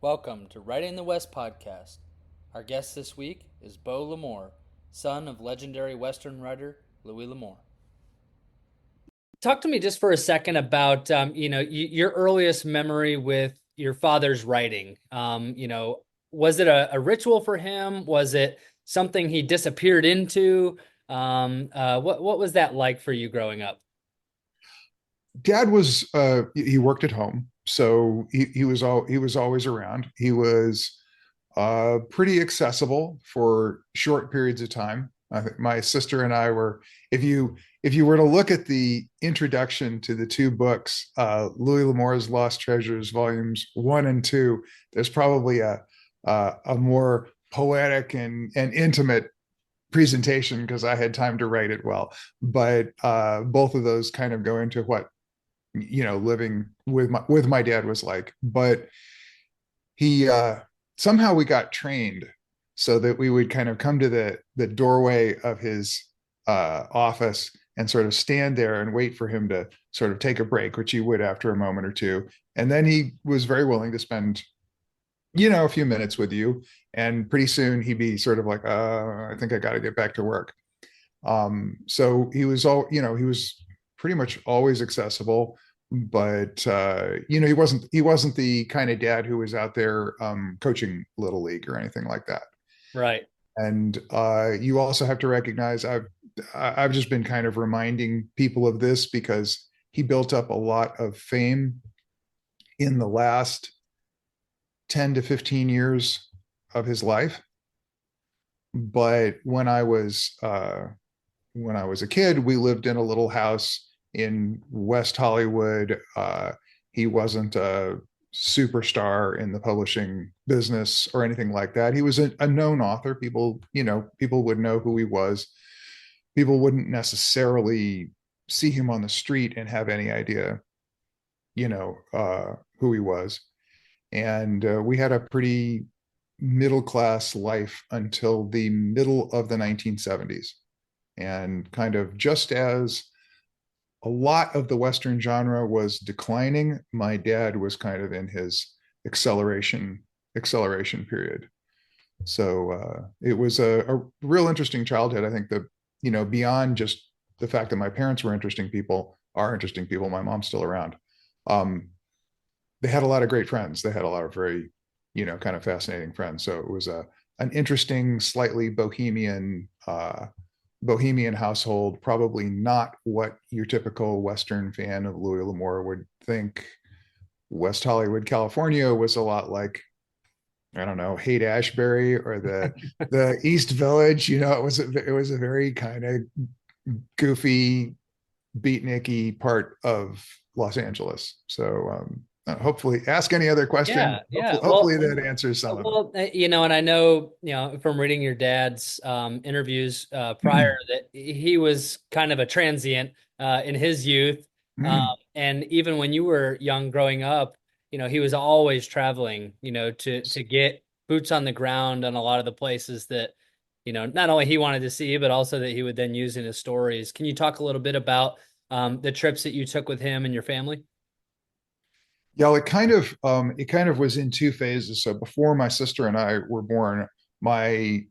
Welcome to Writing the West podcast. Our guest this week is Beau L'Amour, son of legendary Western writer Louis L'Amour. Talk to me just for a second about your earliest memory with your father's writing. Was it a ritual for him? Was it something he disappeared into? What was that like for you growing up? Dad was he worked at home, so he was always around. He was pretty accessible for short periods of time. I think my sister and I were, if you were to look at the introduction to the two books, Louis L'Amour's Lost Treasures, volumes 1 and 2, there's probably a more poetic and intimate presentation because I had time to write it well. But both of those kind of go into what living with my dad was like. But he somehow we got trained so that we would kind of come to the doorway of his office and sort of stand there and wait for him to sort of take a break, which he would after a moment or two. And then he was very willing to spend a few minutes with you, and pretty soon he'd be sort of like, I think I got to get back to work. So he was pretty much always accessible, but he wasn't the kind of dad who was out there coaching little league or anything like that. Right. And you also have to recognize I've just been kind of reminding people of this because he built up a lot of fame in the last 10 to 15 years of his life. But when I was a kid, we lived in a little house in West Hollywood. He wasn't a superstar in the publishing business or anything like that. He was a known author. People would know who he was. People wouldn't necessarily see him on the street and have any idea, who he was. And we had a pretty middle class life until the middle of the 1970s. And kind of just as a lot of the Western genre was declining, my dad was kind of in his acceleration period. So it was a real interesting childhood. I think that, beyond just the fact that my parents were are interesting people, my mom's still around. They had a lot of great friends. They had a lot of very, kind of fascinating friends. So it was an interesting, slightly bohemian household, probably not what your typical Western fan of Louis L'Amour would think. West Hollywood, California was a lot like, I don't know, Haight Ashbury or the East Village. It was a very kind of goofy, beatniky part of Los Angeles. So hopefully, ask any other question. Yeah, yeah. Hopefully that answers some of them. And I know, from reading your dad's interviews prior that he was kind of a transient in his youth. And even when you were young growing up, he was always traveling, to get boots on the ground on a lot of the places that, not only he wanted to see, but also that he would then use in his stories. Can you talk a little bit about the trips that you took with him and your family? Yeah, it kind of was in two phases. So before my sister and I were born, my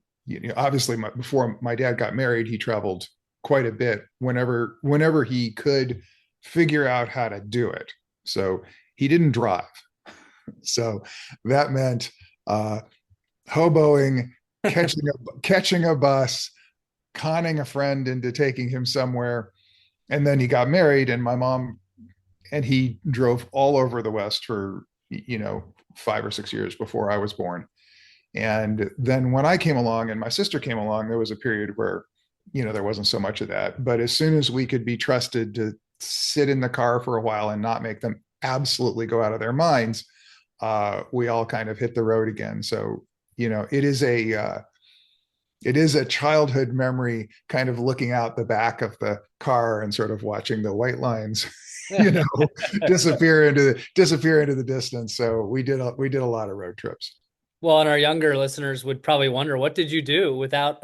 obviously before my dad got married, he traveled quite a bit whenever he could figure out how to do it. So he didn't drive. So that meant hoboing, catching a bus, conning a friend into taking him somewhere. And then he got married, and my mom and he drove all over the West for 5 or 6 years before I was born. And then when I came along and my sister came along, there was a period where there wasn't so much of that. But as soon as we could be trusted to sit in the car for a while and not make them absolutely go out of their minds, we all kind of hit the road again. So it is a childhood memory, kind of looking out the back of the car and sort of watching the white lines, you know, disappear into the distance. So we did a lot of road trips. Well, and our younger listeners would probably wonder, what did you do without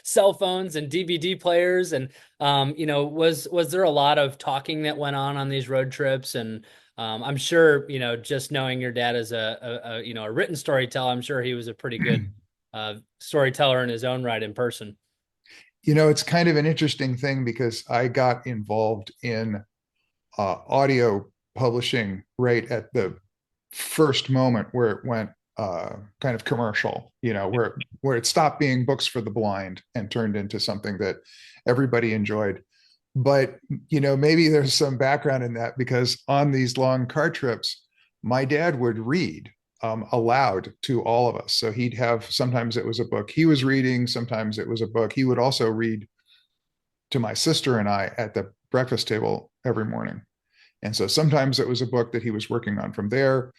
cell phones and DVD players? And was there a lot of talking that went on these road trips? And I'm sure, just knowing your dad as a written storyteller, I'm sure he was a pretty good storyteller in his own right in person. It's kind of an interesting thing because I got involved in audio publishing right at the first moment where it went kind of commercial, where it stopped being books for the blind and turned into something that everybody enjoyed. But maybe there's some background in that because on these long car trips, my dad would read aloud to all of us. So he'd have, sometimes it was a book he was reading, sometimes it was a book he would also read to my sister and I at the breakfast table every morning. And so sometimes it was a book that he was working on from there,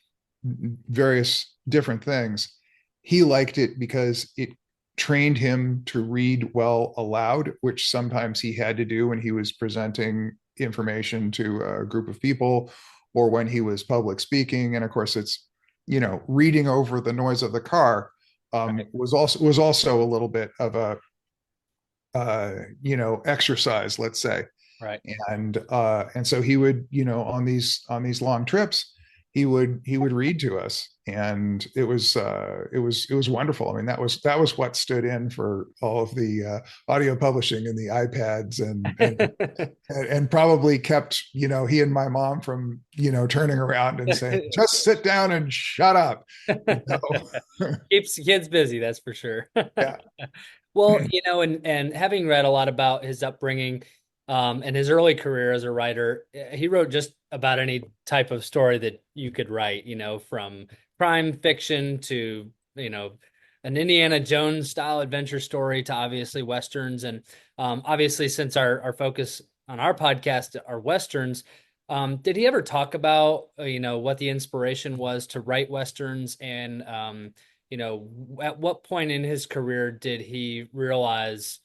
various different things. He liked it because it trained him to read well aloud, which sometimes he had to do when he was presenting information to a group of people or when he was public speaking. And of course, it's, reading over the noise of the car Right. was also a little bit of a exercise, let's say. Right. And so he would, on these long trips, he would read to us, and it was wonderful. I mean, that was what stood in for all of the audio publishing and the iPads, and probably kept, he and my mom from, turning around and saying, just sit down and shut up. You know? Keeps kids busy, that's for sure. Yeah. Well, and having read a lot about his upbringing, and his early career as a writer, he wrote just about any type of story that you could write, from crime fiction to, an Indiana Jones style adventure story to obviously Westerns. And obviously, since our focus on our podcast are Westerns, did he ever talk about, what the inspiration was to write Westerns and, at what point in his career did he realize,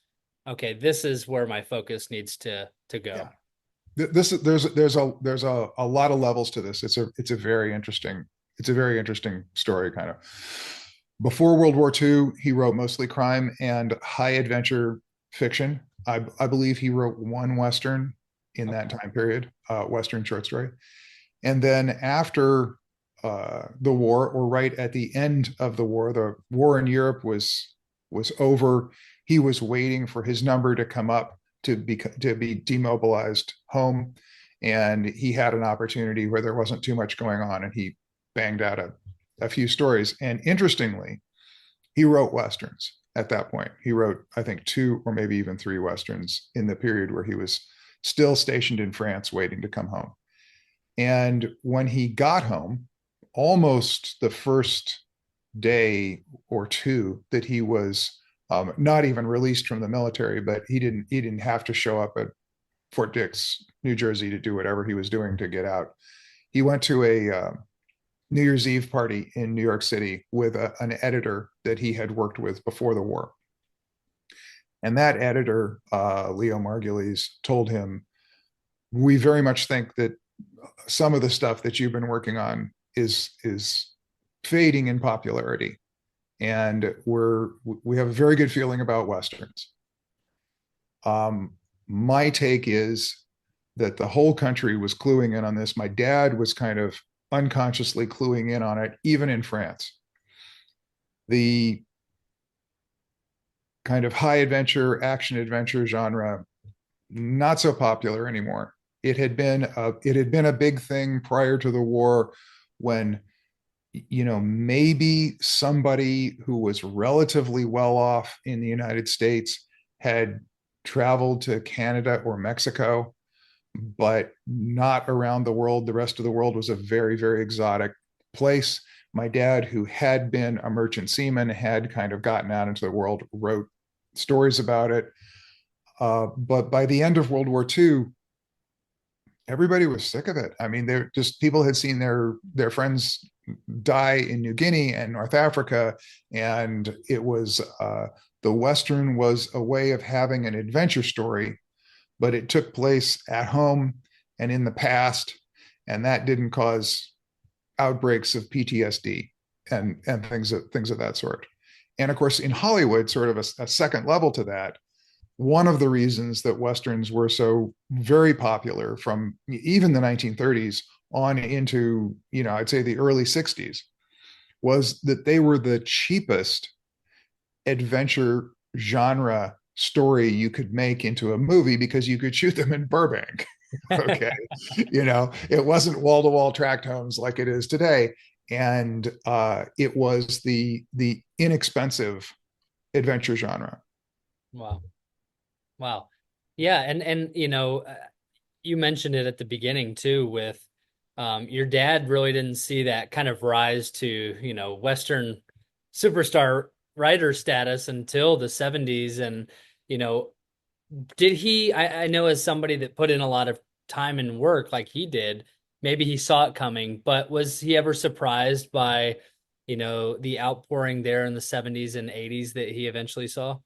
okay, this is where my focus needs to Yeah. go? There's a lot of levels to this. It's a very interesting story, kind of. Before World War II, he wrote mostly crime and high adventure fiction. I believe he wrote one Western in that Okay. time period, Western short story. And then after the war, or right at the end of the war in Europe was over. He was waiting for his number to come up to be demobilized home, and he had an opportunity where there wasn't too much going on, and he banged out a few stories. And interestingly, he wrote westerns at that point. He wrote, I think, two or maybe even three westerns in the period where he was still stationed in France, waiting to come home. And when he got home, almost the first day or two that he was not even released from the military, but he didn't have to show up at Fort Dix, New Jersey, to do whatever he was doing to get out. He went to a New Year's Eve party in New York City with an editor that he had worked with before the war. And that editor, Leo Margulies, told him, "We very much think that some of the stuff that you've been working on is fading in popularity, and we have a very good feeling about westerns." My take is that the whole country was cluing in on this. My dad was kind of unconsciously cluing in on it, even in France. The kind of high adventure, action adventure genre, not so popular anymore. It had been a big thing prior to the war, when maybe somebody who was relatively well off in the United States had traveled to Canada or Mexico, but not around the world. The rest of the world was a very, very exotic place. My dad, who had been a merchant seaman, had kind of gotten out into the world, wrote stories about it. But by the end of World War II, everybody was sick of it. I mean, they're just, people had seen their friends die in New Guinea and North Africa, and it was the Western was a way of having an adventure story, but it took place at home and in the past, and that didn't cause outbreaks of PTSD and things of that sort. And of course, in Hollywood, sort of a second level to that, one of the reasons that westerns were so very popular from even the 1930s on into, I'd say the early 60s, was that they were the cheapest adventure genre story you could make into a movie because you could shoot them in Burbank. Okay. It wasn't wall to wall tract homes like it is today. And it was the inexpensive adventure genre. Wow. Wow. Yeah, and you mentioned it at the beginning too with your dad really didn't see that kind of rise to, Western superstar writer status until the 70s. And, you know, did he, I know as somebody that put in a lot of time and work like he did, maybe he saw it coming, but was he ever surprised by, the outpouring there in the 70s and 80s that he eventually saw?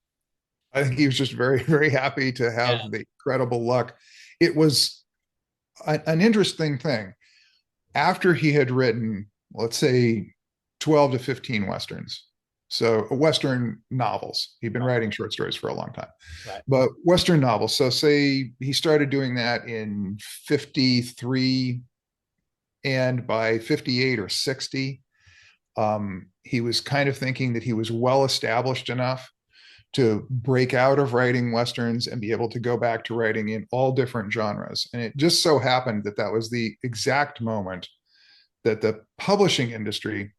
I think he was just very, very happy to Yeah. have the incredible luck. It was an interesting thing. After he had written, let's say, 12 to 15 Westerns, so Western novels, he'd been writing short stories for a long time, Right. but Western novels. So, say he started doing that in 53, and by 58 or 60, he was kind of thinking that he was well established enough to break out of writing westerns and be able to go back to writing in all different genres. And it just so happened that that was the exact moment that the publishing industry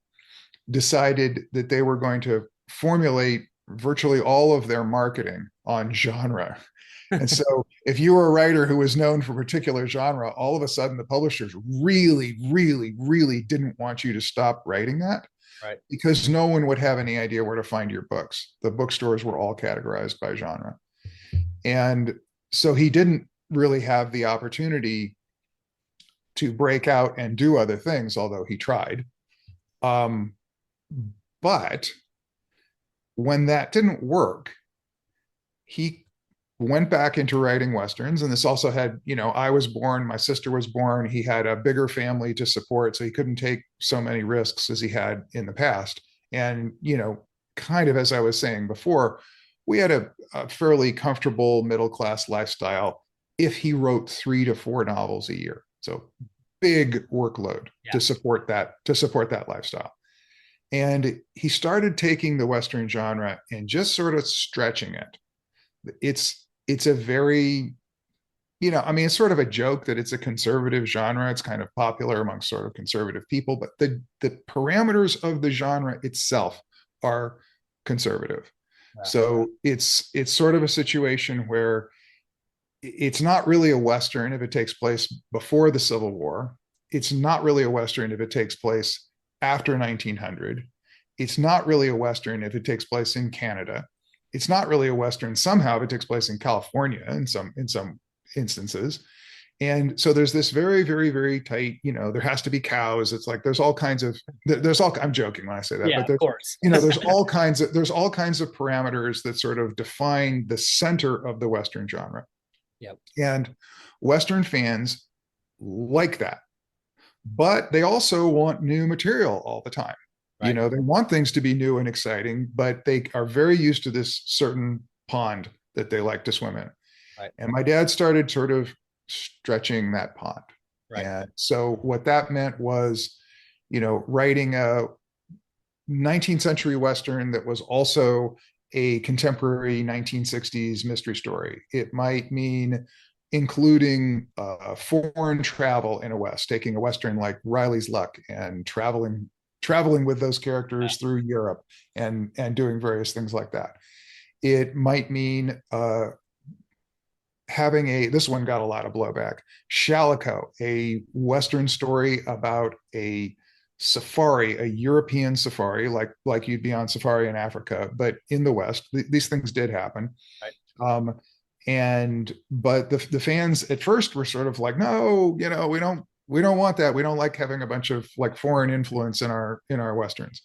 decided that they were going to formulate virtually all of their marketing on genre. And so, if you were a writer who was known for a particular genre, all of a sudden the publishers really, really, really didn't want you to stop writing that, Right. because no one would have any idea where to find your books. The bookstores were all categorized by genre. And so he didn't really have the opportunity to break out and do other things, although he tried. Um, but when that didn't work, he went back into writing westerns. And this also had, I was born, my sister was born, he had a bigger family to support, so he couldn't take so many risks as he had in the past. And kind of as I was saying before, we had a fairly comfortable middle class lifestyle if he wrote 3 to 4 novels a year. So big workload Yeah. to support that lifestyle. And he started taking the western genre and just sort of stretching it. It's a very, I mean, it's sort of a joke that it's a conservative genre. It's kind of popular amongst sort of conservative people, but the parameters of the genre itself are conservative. Yeah. So it's sort of a situation where it's not really a western if it takes place before the Civil War. It's not really a western if it takes place after 1900. It's not really a western if it takes place in Canada. It's not really a western somehow if it takes place in California in some instances. And so there's this very, very, very tight, there has to be cows. It's like there's all kinds of I'm joking when I say that, Yeah, but of course. there's all kinds of parameters that sort of define the center of the Western genre. Yep. And Western fans like that. But they also want new material all the time. Right. They want things to be new and exciting, but they are very used to this certain pond that they like to swim in. Right. And my dad started sort of stretching that pond. Right. And so what that meant was, writing a 19th century Western that was also a contemporary 1960s mystery story. It might mean including foreign travel in a West, taking a Western like Riley's Luck and traveling with those characters through Europe and doing various things like that. It might mean having this one got a lot of blowback, Shalico, a Western story about a safari, a European safari, like you'd be on safari in Africa, but in the West. These things did happen. Right. Um, but the fans at first were sort of like, no, we don't want that. We don't like having a bunch of like foreign influence in our Westerns.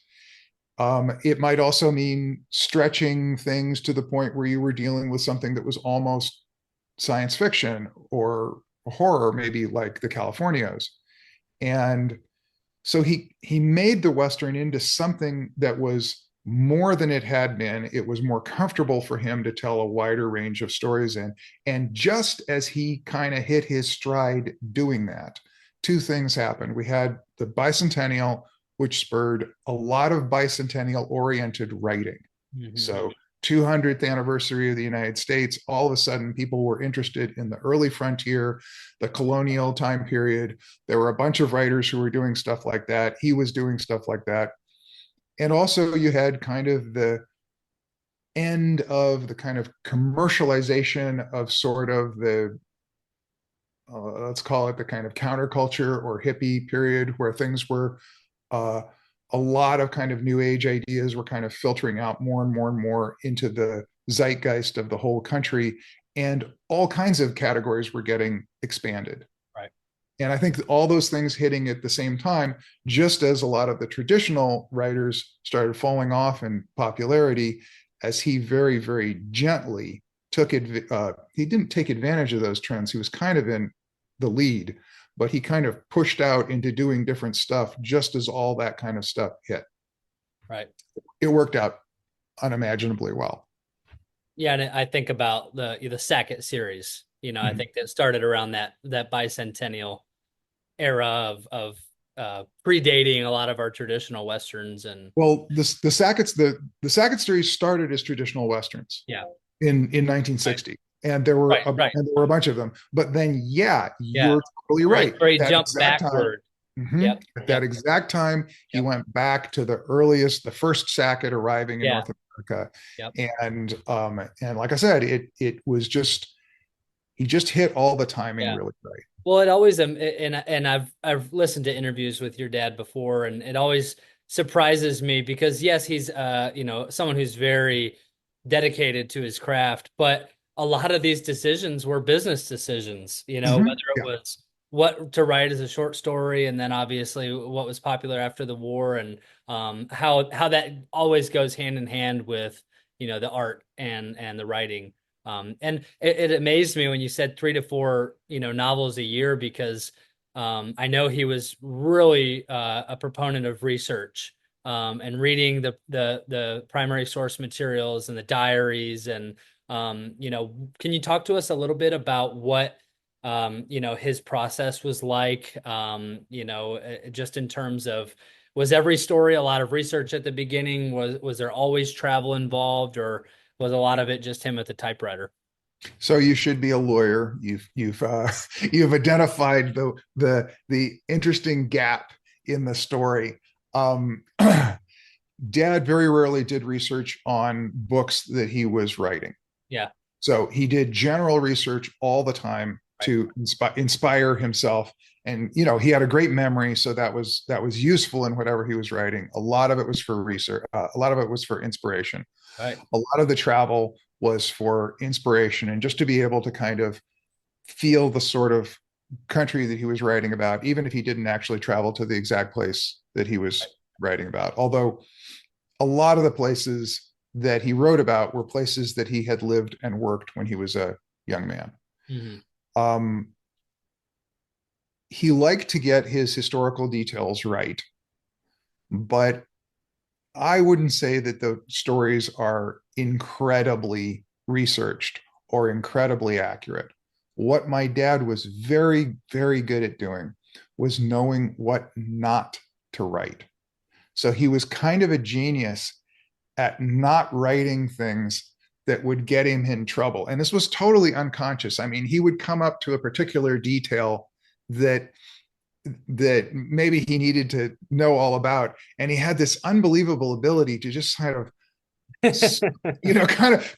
It might also mean stretching things to the point where you were dealing with something that was almost science fiction or horror, maybe like the Californios. And so he made the Western into something that was more than it had been. It was more comfortable for him to tell a wider range of stories in. And just as he kind of hit his stride doing that, two things happened. We had the bicentennial, which spurred a lot of bicentennial oriented writing. Hmm. So 200th anniversary of the United States, all of a sudden people were interested in the early frontier, the colonial time period. There were a bunch of writers who were doing stuff like that. He was doing stuff like that. And also you had kind of the end of the kind of commercialization of sort of the let's call it the kind of counterculture or hippie period where things were uh, a lot of kind of new age ideas were kind of filtering out more and more and more into the zeitgeist of the whole country, and all kinds of categories were getting expanded. Right. And I think all those things hitting at the same time, just as a lot of the traditional writers started falling off in popularity, as he very, very gently took it, he didn't take advantage of those trends. He was kind of in the lead, but he kind of pushed out into doing different stuff just as all that kind of stuff hit. Right. It worked out unimaginably well. Yeah, and I think about the Sackett series. I Mm-hmm. think that started around that bicentennial era of predating a lot of our traditional westerns. And Well, the Sackett series started as traditional westerns yeah, in right, 1960, right, right. and there were a bunch of them. But then, yeah, Yeah, you're totally where right. where he That jumped exact time, backward. mhm, Yep, at that yep, exact time, he yep. went back to the earliest, the first Sackett arriving in Yeah, North America, yep. and like I said, it was just he just hit all the timing Yeah. really right. Well, it always and I've listened to interviews with your dad before, and it always surprises me because yes, he's someone who's very dedicated to his craft, but a lot of these decisions were business decisions, Mhm. whether it was what to write as a short story, and then obviously what was popular after the war, and how that always goes hand in hand with the art and the writing. And it amazed me when you said 3 to 4, novels a year, because I know he was really a proponent of research, and reading the primary source materials and the diaries. And can you talk to us a little bit about what his process was like? Just in terms of, was every story a lot of research at the beginning? Was there always travel involved, or was a lot of it just him at the typewriter? So you should be a lawyer. You've you've identified the interesting gap in the story. Um, Dad very rarely did research on books that he was writing. Yeah, So he did general research all the time right, to inspire himself. And he had a great memory, so that was useful in whatever he was writing. A lot of it was for research. A lot of it was for inspiration. right, A lot of the travel was for inspiration and just to be able to kind of feel the sort of country that he was writing about, even if he didn't actually travel to the exact place that he was right. writing about. Although a lot of the places that he wrote about were places that he had lived and worked when he was a young man. Hmm. Um, he liked to get his historical details right, but I wouldn't say that the stories are incredibly researched or incredibly accurate. What my dad was very, very good at doing was knowing what not to write. So he was kind of a genius at not writing things that would get him in trouble. And this was totally unconscious. I mean, he would come up to a particular detail that maybe he needed to know all about, and he had this unbelievable ability to just kind of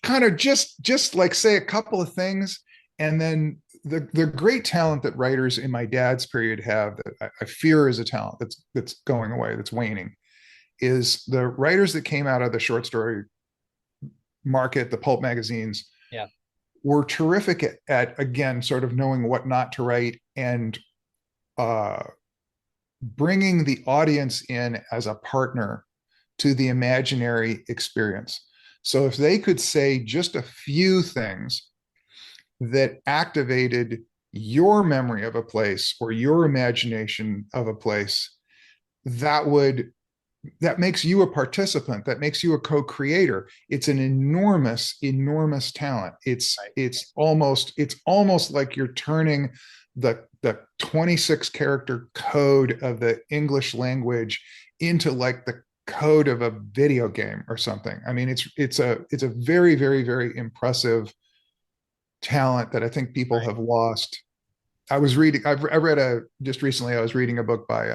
kind of just like say a couple of things, and then the great talent that writers in my dad's period have, that I fear is a talent that's going away, that's waning, is the writers that came out of the short story market, the pulp magazines, Yeah, were terrific at again sort of knowing what not to write, and uh, bringing the audience in as a partner to the imaginary experience. So if they could say just a few things that activated your memory of a place or your imagination of a place, that would that makes you a participant, that makes you a co-creator. It's an enormous, enormous talent. Right. It's almost like you're turning the 26 character code of the English language into like the code of a video game or something. I mean, it's a very, very, very impressive talent that I think people Right. have lost. I read just recently, I was reading a book by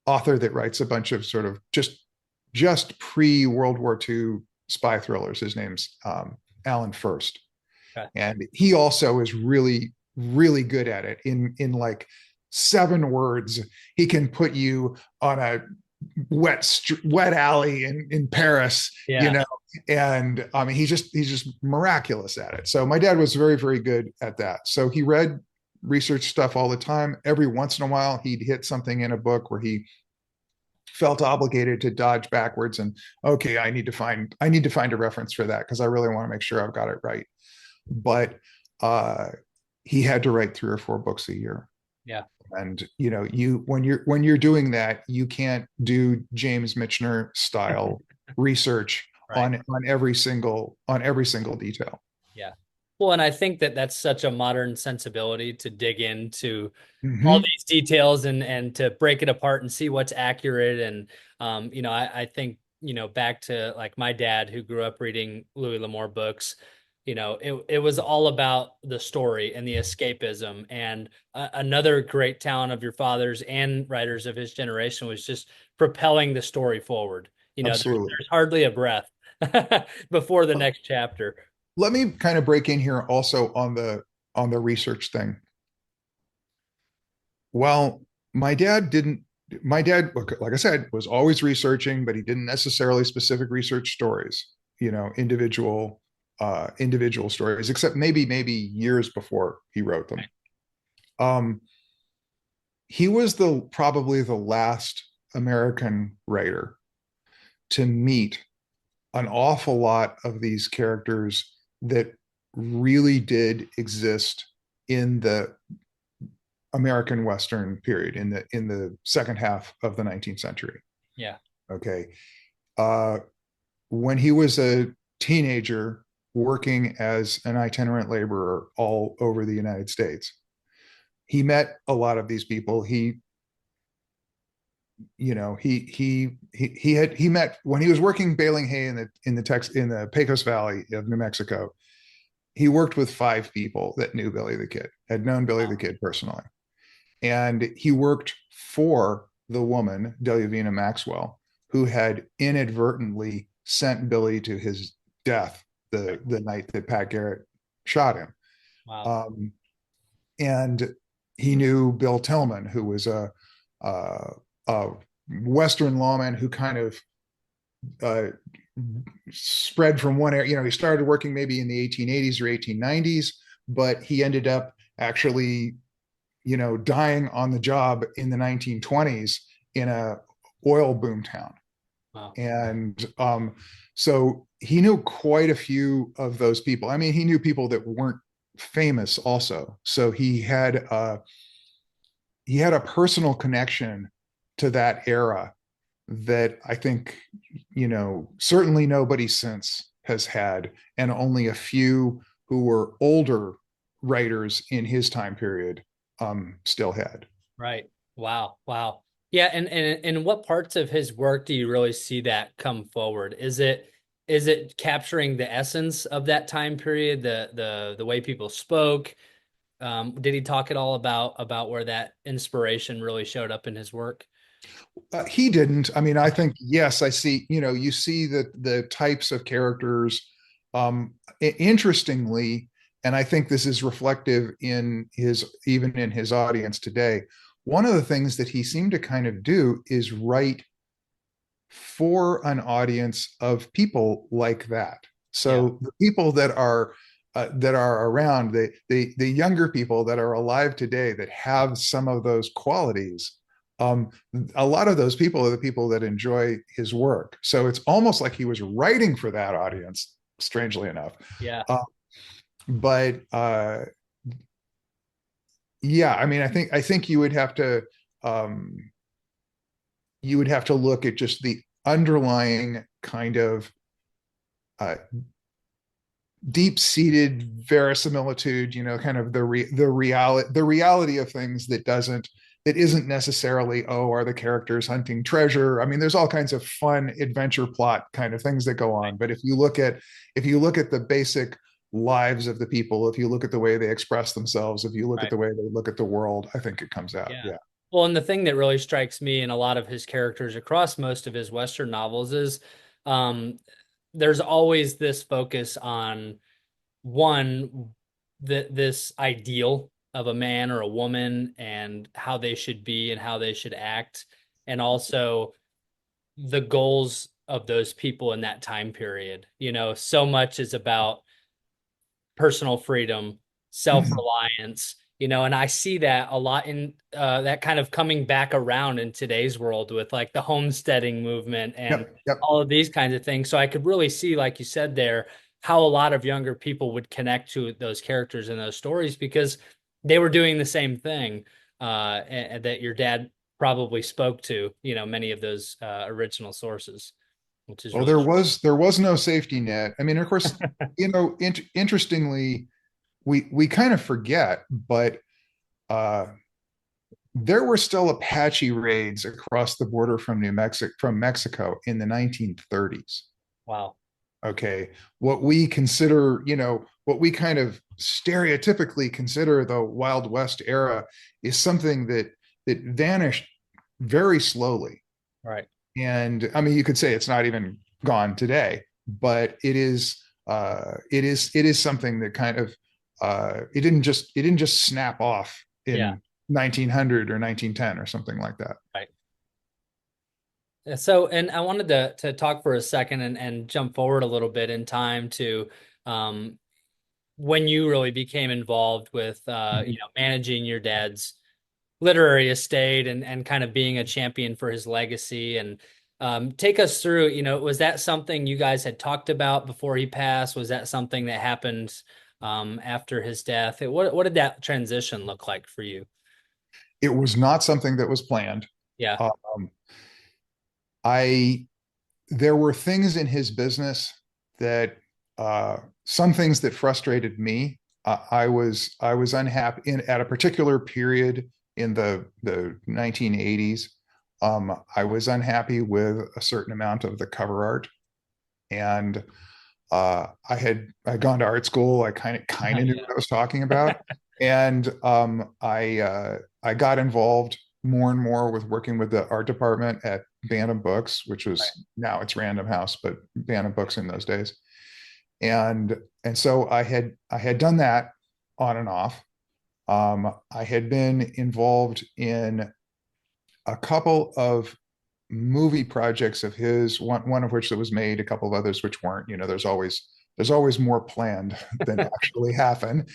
author that writes a bunch of sort of just pre World War II spy thrillers. His name's Alan First, Okay. and he also is really really good at it. In like 7 words, he can put you on a wet alley in Paris, you Yeah. know. And I mean, he's just miraculous at it. So my dad was very very good at that. So he read research stuff all the time. Every once in a while, he'd hit something in a book where he felt obligated to dodge backwards and okay, I need to find a reference for that because I really want to make sure I've got it right. But uh he had to write 3 or 4 books a year. Yeah. And you when you're doing that, you can't do James Michener style research Right. on every single detail. Yeah. Well, and I think that that's such a modern sensibility to dig into all Mm-hmm. these details and to break it apart and see what's accurate. And I think, back to like my dad who grew up reading Louis L'Amour books, it was all about the story and the escapism. And another great talent of your father's and writers of his generation was just propelling the story forward. Absolutely. There's hardly a breath before the next chapter. Let me kind of break in here also on the research thing. Well, my dad didn't. My dad, like I said, was always researching, but he didn't necessarily specific research stories. Individual stories, except maybe years before he wrote them. Um, he was the probably the last American writer to meet an awful lot of these characters that really did exist in the American Western period in the second half of the 19th century. Yeah. Okay. Uh, when he was a teenager working as an itinerant laborer all over the United States, he met a lot of these people. He met when he was working baling hay in the Pecos Valley of New Mexico. He worked with 5 people that knew Billy the Kid, had known Billy the Wow. Kid personally. And he worked for the woman, Delavina Maxwell, who had inadvertently sent Billy to his death the night that Pat Garrett shot him. Wow. Um, and he knew Bill Tillman, who was a, a Western lawman who kind of uh, spread from one area. He started working maybe in the 1880s or 1890s, but he ended up actually dying on the job in the 1920s in a oil boom town. Wow. And so he knew quite a few of those people. I mean, he knew people that weren't famous also. So he had a personal connection to that era that I think, certainly nobody since has had, and only a few who were older writers in his time period still had. Right. Wow. Wow. Yeah, and what parts of his work do you really see that come forward? Is it capturing the essence of that time period, the way people spoke? Did he talk at all about where that inspiration really showed up in his work? He didn't. I mean, I Okay. think yes, I see. You see the types of characters. Interestingly, and I think this is reflective even in his audience today. One of the things that he seemed to kind of do is write for an audience of people like that. Yeah. So the people that are around, the younger people that are alive today that have some of those qualities. Um, a lot of those people are the people that enjoy his work. So it's almost like he was writing for that audience, strangely enough. Yeah. Uh, but yeah, I mean, I think you would have to, um, you would have to look at just the underlying kind of uh, deep-seated verisimilitude, kind of the reality of things that isn't necessarily, oh, are the characters hunting treasure? I mean, there's all kinds of fun adventure plot kind of things that go on. But if you look at the basic lives of the people, if you look at the way they express themselves, if you look at Right. the way they look at the world, I think it comes out. Yeah. Yeah. Well, and the thing that really strikes me in a lot of his characters across most of his Western novels is um, there's always this focus on one, this ideal of a man or a woman and how they should be and how they should act, and also the goals of those people in that time period. So much is about personal freedom, Mhm. self-reliance, and I see that a lot in that kind of coming back around in today's world with like the homesteading movement and Yep. Yep. all of these kinds of things. So I could really see, like you said there, how a lot of younger people would connect to those characters in those stories because they were doing the same thing and that your dad probably spoke to, many of those original sources, which is Well, really there was no safety net. I mean, of course, interestingly, we kind of forget, but uh, there were still Apache raids across the border from Mexico in the 1930s. wow. Okay, what we kind of stereotypically consider the Wild West era is something that vanished very slowly. Right. And I mean, you could say it's not even gone today, but it is something that kind of it didn't just snap off Yeah. in 1900 or 1910 or something like that. Right. So, and I wanted to talk for a second and jump forward a little bit in time to um, when you really became involved with managing your dad's literary estate and kind of being a champion for his legacy and take us through, was that something you guys had talked about before he passed? Was that something that happened after his death? What did that transition look like for you? It was not something that was planned. Yeah. Um, I There were things in his business that some things that frustrated me. I was unhappy at a particular period in the 1980s. I was unhappy with a certain amount of the cover art, and I gone to art school. I kind of knew what I was talking about, and I got involved more and more with working with the art department at Bantam Books, which Right. was now it's Random House, but Bantam Books in those days. And so I had done that on and off. I had been involved in a couple of movie projects of his, one of which that was made, a couple of others which weren't. There's always more planned than actually happen.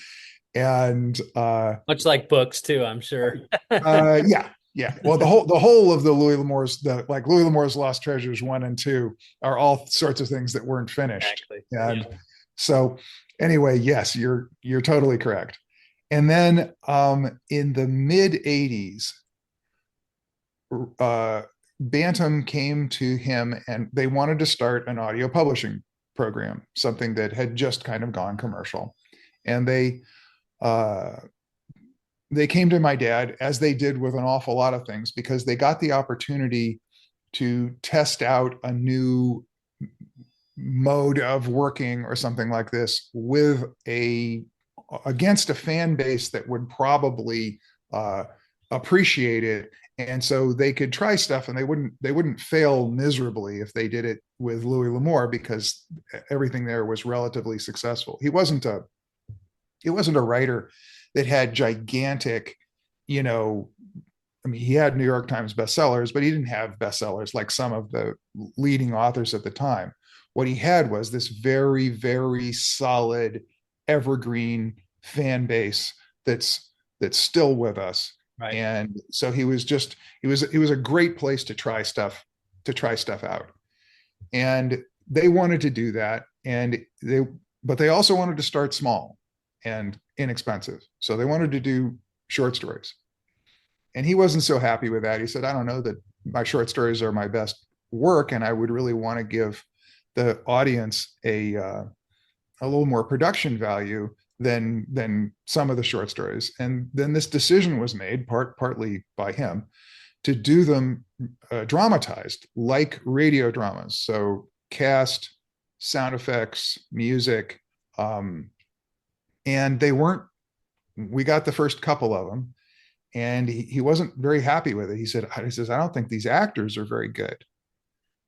And Much like books too, I'm sure. yeah, yeah. Well, the whole of the Louis L'Amour's, like Louis L'Amour's Lost Treasures 1 and 2 are all sorts of things that weren't finished. Exactly. And Yeah. so anyway, yes, you're totally correct. And then in the mid 80s, uh, Bantam came to him and they wanted to start an audio publishing program, something that had just kind of gone commercial. And uh, they came to my dad, as they did with an awful lot of things, because they got the opportunity to test out a new mode of working or something like this with against a fan base that would probably uh, appreciate it, and so they could try stuff and they wouldn't fail miserably if they did it with Louis L'Amour, because everything there was relatively successful. He wasn't a writer that had gigantic, you know, I mean, he had New York Times bestsellers, but he didn't have bestsellers like some of the leading authors at the time. What he had was this very, very solid, evergreen fan base that's still with us. Right. And so he was a great place to try stuff out. And they wanted to do that. But they also wanted to start small and inexpensive. So they wanted to do short stories. And he wasn't so happy with that. He said, I don't know that my short stories are my best work, and I would really want to give the audience a little more production value than some of the short stories. And then this decision was made, partly by him, to do them dramatized like radio dramas. So cast, sound effects, music, and they weren't. We got the first couple of them, and he wasn't very happy with it. He says, I don't think these actors are very good.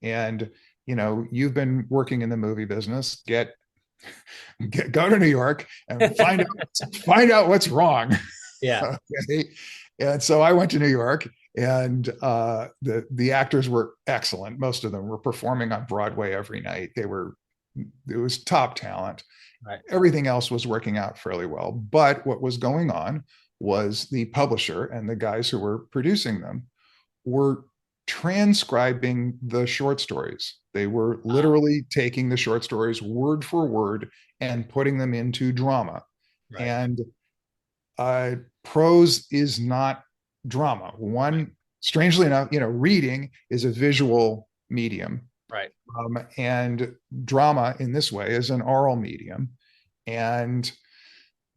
And you've been working in the movie business. Go to New York and find out what's wrong. Yeah. Okay. And so I went to New York, and the actors were excellent. Most of them were performing on Broadway every night. It was top talent. Right. Everything else was working out fairly well. But what was going on was the publisher and the guys who were producing them were transcribing the short stories. They were literally taking the short stories word for word and putting them into drama. Right. And prose is not drama. One, strangely enough, reading is a visual medium, Right. and drama in this way is an oral medium, and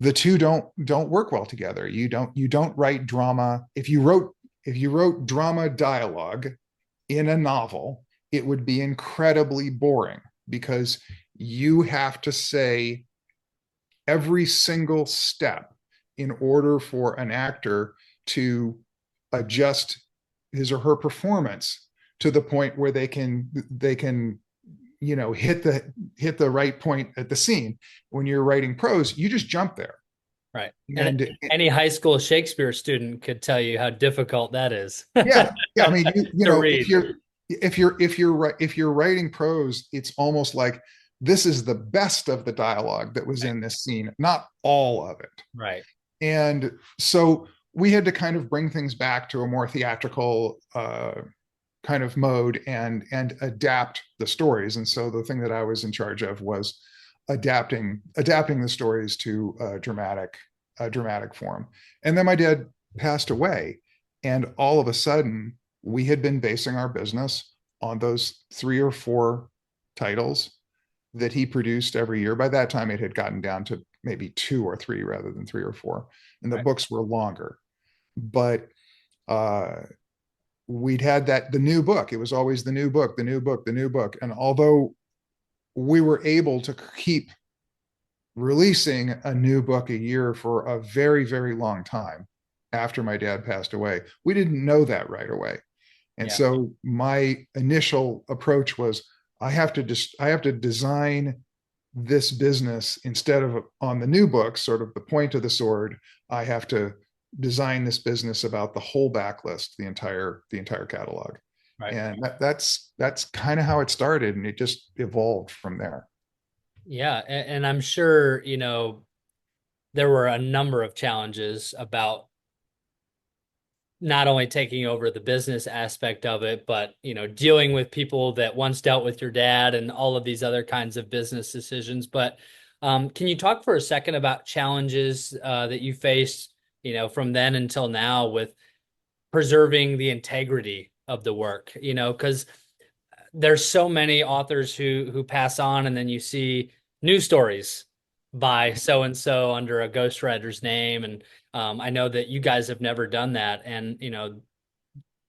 the two don't work well together. You don't write drama. If you wrote drama dialogue in a novel, it would be incredibly boring because you have to say every single step in order for an actor to adjust his or her performance to the point where they can hit the right point at the scene. When you're writing prose, you just jump there. Right. And And any high school Shakespeare student could tell you how difficult that is yeah, I mean, to read. if you're writing prose, it's almost like this is the best of the dialogue that was Right. in this scene, not all of it. Right. And so we had to kind of bring things back to a more theatrical kind of mode and adapt the stories. And so the thing that I was in charge of was adapting the stories to dramatic form. And then my dad passed away, and all of a sudden we had been basing our business on those 3 or 4 titles that he produced every year. By that time, it had gotten down to maybe 2 or 3 rather than 3 or 4, and the Right. books were longer. But we'd had the new book. It was always the new book, the new book, the new book. And although we were able to keep releasing a new book a year for a very, very long time after my dad passed away, we didn't know that right away. And Yeah. so my initial approach was I have to design this business instead of on the new book, sort of the point of the sword. I have to design this business about the whole backlist, the entire catalog. Right. And that's kind of how it started, and it just evolved from there. Yeah. And I'm sure, there were a number of challenges about not only taking over the business aspect of it, but dealing with people that once dealt with your dad and all of these other kinds of business decisions. But can you talk for a second about challenges that you faced, from then until now with preserving the integrity of the work? Because there's so many authors who pass on, and then you see news stories by so and so under a ghostwriter's name, and I know that you guys have never done that. And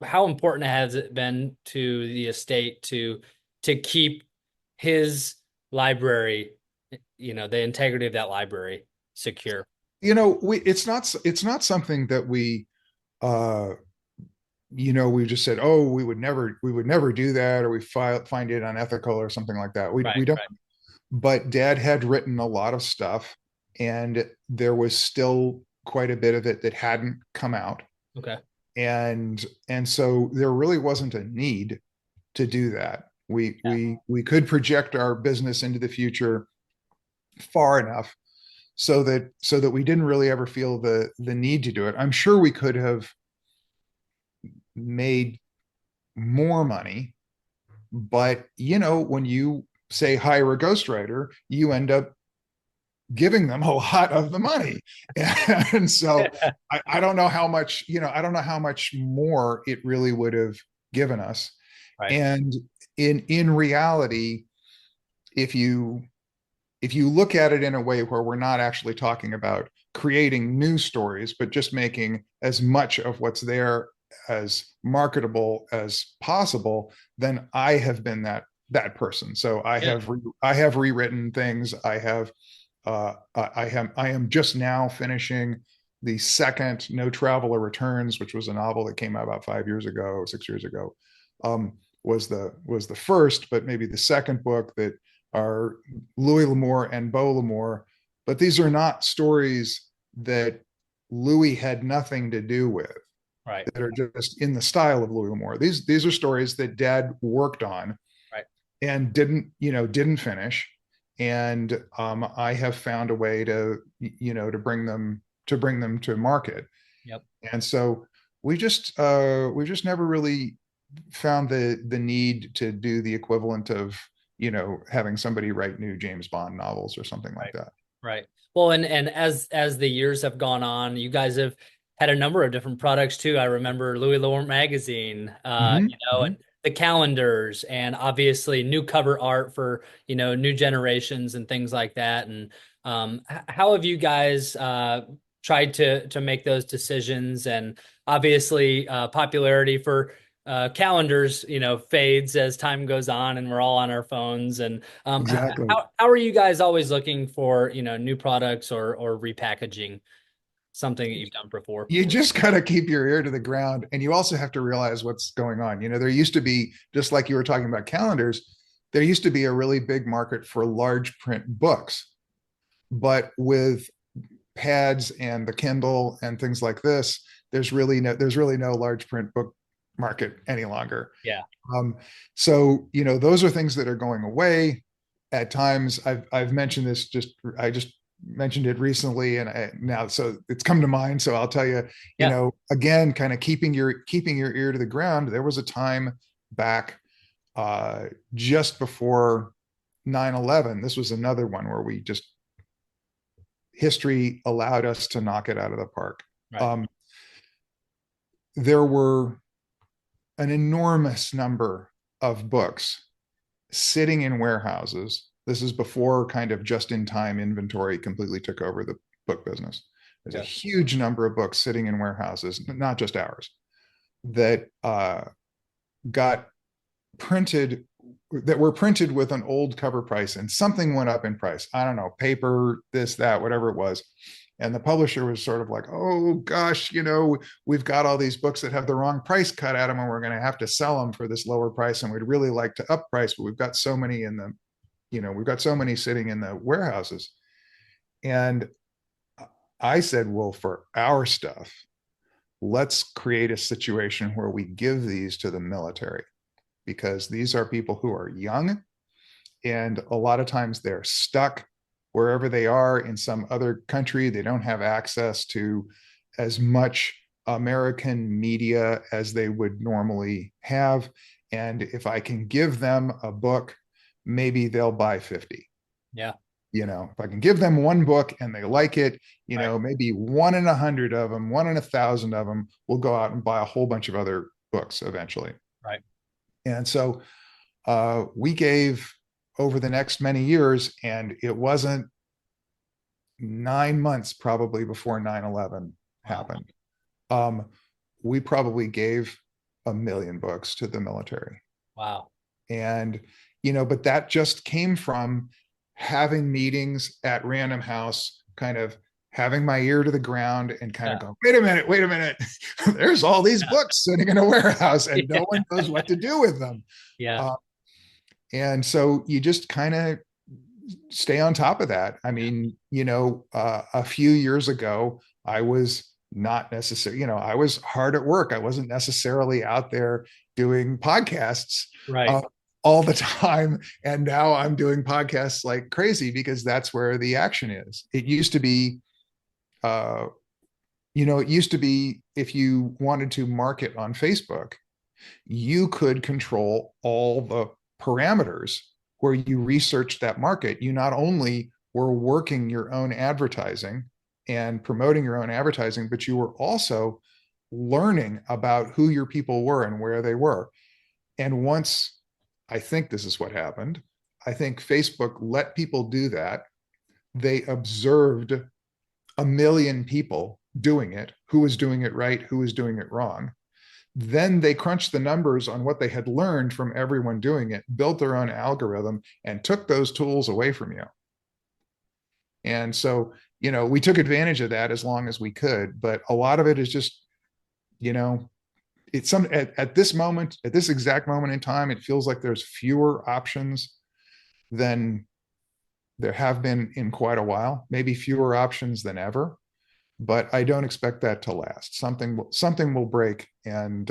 how important has it been to the estate to keep his library, the integrity of that library secure? It's not something that uh we just said, oh, we would never do that, or we find it unethical or something like that. We Right, we don't. right. But dad had written a lot of stuff, and there was still quite a bit of it that hadn't come out. Okay. And so there really wasn't a need to do that. We Yeah. we we could project our business into the future far enough so that we didn't really ever feel the need to do it. I'm sure we could have made more money, but when you say hire a ghostwriter, you end up giving them a lot of the money. And so I don't know how much more it really would have given us. Right. And in reality, if you if you look at it in a way where we're not actually talking about creating new stories, but just making as much of what's there as marketable as possible, then I have been that person. So Good. I have rewritten things. I am just now finishing the second No Traveler Returns, which was a novel that came out about 5 years ago, 6 years ago. Was the first, but maybe the second book that are Louis L'Amour and Beau L'Amour. But these are not stories that Louis had nothing to do with, Right. that are just in the style of Louis L'Amour. These are stories that Dad worked on Right. and didn't finish. And I have found a way to bring them to market. Yep. And so we just never really found the need to do the equivalent of having somebody write new James Bond novels or something like Right. that. Right. Well, and as the years have gone on, you guys have had a number of different products too. I remember Louis L'Amour magazine, Mm-hmm, mm-hmm. and the calendars, and obviously new cover art for new generations and things like that. And how have you guys tried to make those decisions? And obviously, popularity for calendars, fades as time goes on, and we're all on our phones. And Exactly. how are you guys always looking for, new products or repackaging something that you've done before? You just got to keep your ear to the ground, and you also have to realize what's going on. There used to be, just like you were talking about calendars, there used to be a really big market for large print books. But with pads and the Kindle and things like this, there's really no large print book market any longer. Yeah. Um, so those are things that are going away. At times, I've mentioned this. I just mentioned it recently, and now so it's come to mind. So I'll tell you. Yeah. Again, kind of keeping your ear to the ground. There was a time back just before 9/11. This was another one where we just history allowed us to knock it out of the park. Right. Um, there were an enormous number of books sitting in warehouses. This is before kind of just in time inventory completely took over the book business. There's a Okay. huge number of books sitting in warehouses, not just ours, that got printed, that were printed with an old cover price, and something went up in price. I don't know, paper, this, that, whatever it was. And the publisher was sort of like, oh gosh, we've got all these books that have the wrong price cut at them, and we're going to have to sell them for this lower price. And we'd really like to up price, but we've got so many we've got so many sitting in the warehouses. And I said, well, for our stuff, let's create a situation where we give these to the military, because these are people who are young, and a lot of times they're stuck wherever they are in some other country. They don't have access to as much American media as they would normally have. And if I can give them a book, maybe they'll buy 50. Yeah. If I can give them one book and they like it, Right. maybe 1 in 100 of them, 1 in 1,000 of them will go out and buy a whole bunch of other books eventually. Right. And so we gave over the next many years, and it wasn't 9 months probably before 9/11 Wow. happened. Um, we probably gave 1 million books to the military. Wow. And, but that just came from having meetings at Random House, kind of having my ear to the ground and kind Yeah. of going, wait a minute. There's all these Yeah. books sitting in a warehouse and no Yeah. one knows what to do with them. Yeah. Uh, and so you just kind of stay on top of that. I Yeah. mean, a few years ago, I was not necessarily, I was hard at work. I wasn't necessarily out there doing podcasts Right. uh, all the time. And now I'm doing podcasts like crazy because that's where the action is. Uh, it used to be if you wanted to market on Facebook, you could control all the parameters where you researched that market. You not only were working your own advertising and promoting your own advertising, but you were also learning about who your people were and where they were. And once, I think this is what happened, I think Facebook let people do that. They observed a million people doing it, who was doing it right, who was doing it wrong. Then they crunched the numbers on what they had learned from everyone doing it, built their own algorithm, and took those tools away from you. And so, we took advantage of that as long as we could, but a lot of it is just, you know, it's some at this moment, at this exact moment in time, it feels like there's fewer options than there have been in quite a while, maybe fewer options than ever, but I don't expect that to last. Something will break, and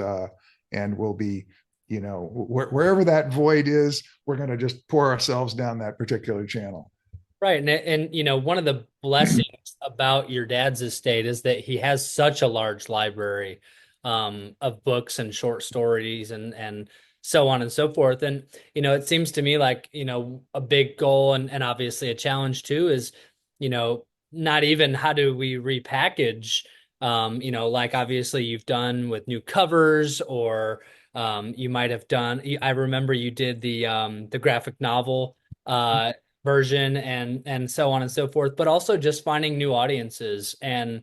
we'll be, wherever that void is, we're going to just pour ourselves down that particular channel. Right. One of the blessings about your dad's estate is that he has such a large library of books and short stories and so on and so forth. And, it seems to me like, a big goal and obviously a challenge too is, not even how do we repackage, like obviously you've done with new covers or you might have done, I remember you did the graphic novel version and so on and so forth, but also just finding new audiences and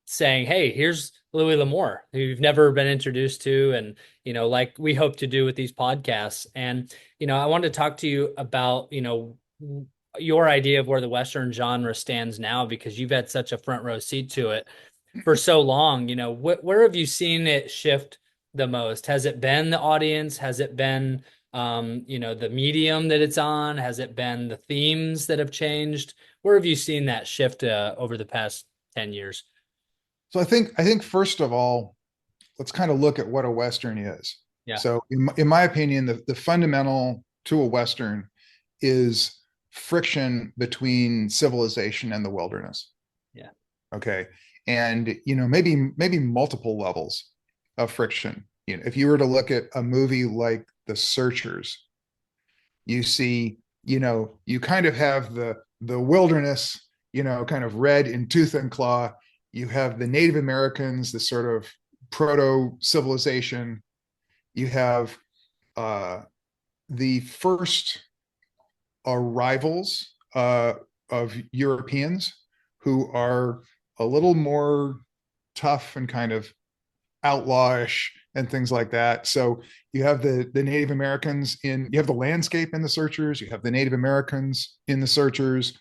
saying, hey, here's Louis L'Amour, who you've never been introduced to, and like we hope to do with these podcasts. And I wanted to talk to you about your idea of where the Western genre stands now, because you've had such a front row seat to it for so long. Where have you seen it shift the most? Has it been the audience? Has it been the medium that it's on? Has it been the themes that have changed? Where have you seen that shift over the past 10 years? So I think first of all, let's kind of look at what a Western is. Yeah, So in my opinion, the fundamental to a Western is friction between civilization and the wilderness. yeah, Okay. And maybe multiple levels of friction. If you were to look at a movie like The Searchers, you see, you kind of have the wilderness, kind of red in tooth and claw. You have the Native Americans, the sort of proto civilization. You have uh, the first arrivals of Europeans who are a little more tough and kind of outlawish and things like that. So you have the Native Americans you have the landscape in the Searchers, you have the Native Americans in the Searchers,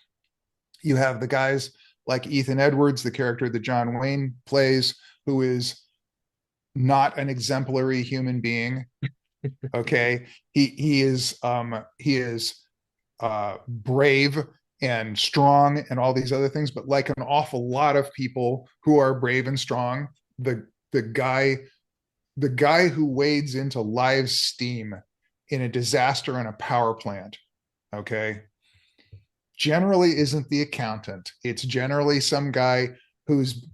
you have the guys like Ethan Edwards, the character that John Wayne plays, who is not an exemplary human being. Okay, he is brave and strong and all these other things, but like an awful lot of people who are brave and strong, the the guy the guy who wades into live steam in a disaster in a power plant, okay, generally isn't the accountant. It's generally some guy who's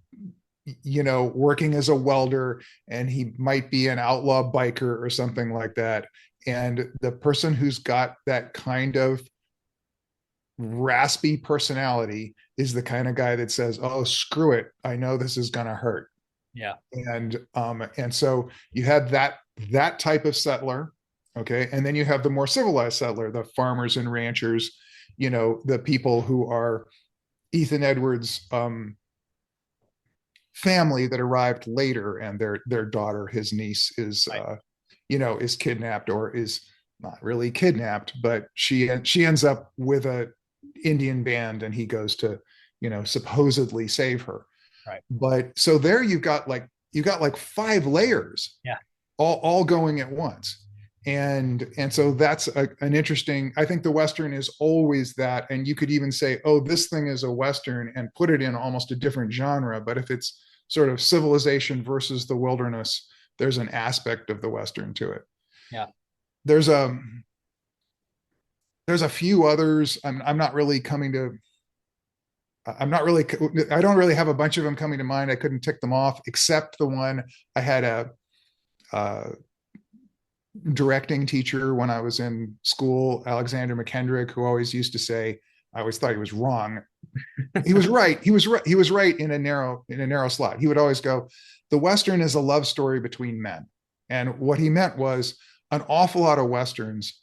working as a welder, and he might be an outlaw biker or something like that. And the person who's got that kind of raspy personality is the kind of guy that says, "Oh, screw it. I know this is going to hurt." yeah, And so you had that type of settler, okay, and then you have the more civilized settler, the farmers and ranchers, the people who are Ethan Edwards' family that arrived later, and their daughter, his niece, is right, is kidnapped, or is not really kidnapped, but she ends up with a Indian band, and he goes to supposedly save her. right, But so there you got like five layers yeah, all going at once. And so that's an interesting, I think the Western is always that. And you could even say, oh, this thing is a Western, and put it in almost a different genre. But if it's sort of civilization versus the wilderness, there's an aspect of the Western to it. yeah, There's a there's a few others. I'm not really coming to I'm not really, I don't really have a bunch of them coming to mind. I couldn't tick them off, except the one I had a uh, directing teacher when I was in school, Alexander McKendrick, who always used to say, I always thought he was wrong. He was right. He was right in a narrow slot. He would always go, the Western is a love story between men. And what he meant was an awful lot of Westerns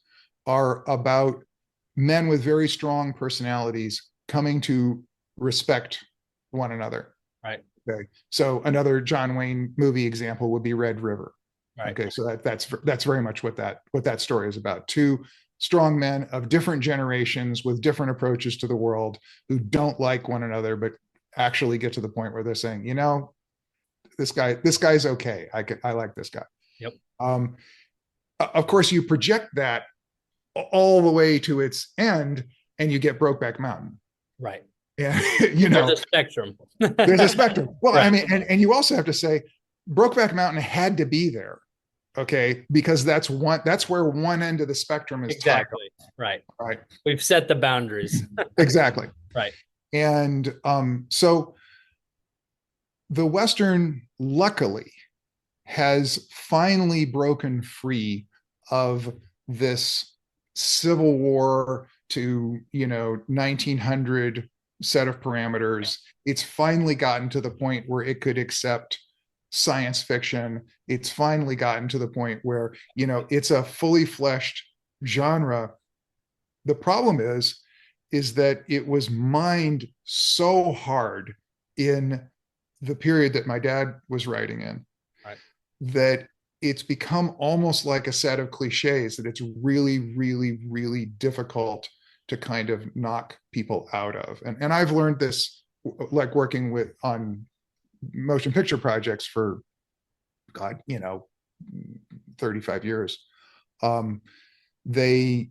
are about men with very strong personalities coming to respect one another. Right. Okay. So another John Wayne movie example would be Red River. Right. Okay. So that's very much what that story is about. Two strong men of different generations with different approaches to the world who don't like one another, but actually get to the point where they're saying, you know, this guy's okay. I like this guy. Yep. Um, of course, you project that all the way to its end, and you get Brokeback Mountain. Right. Yeah, There's a spectrum. there's a spectrum. Well, Right. I mean, and you also have to say, Brokeback Mountain had to be there, okay, because that's where one end of the spectrum is tied Exactly. Right. up, right? We've set the boundaries. Exactly. Right. And so the Western, luckily, has finally broken free of this Civil War to 1900 set of parameters. It's finally gotten to the point where it could accept science fiction. It's finally gotten to the point where it's a fully fleshed genre. The problem is that it was mined so hard in the period that my dad was writing in, Right. that it's become almost like a set of cliches that it's really, really, really difficult to kind of knock people out of. And I've learned this, like working on motion picture projects for, God, 35 years. They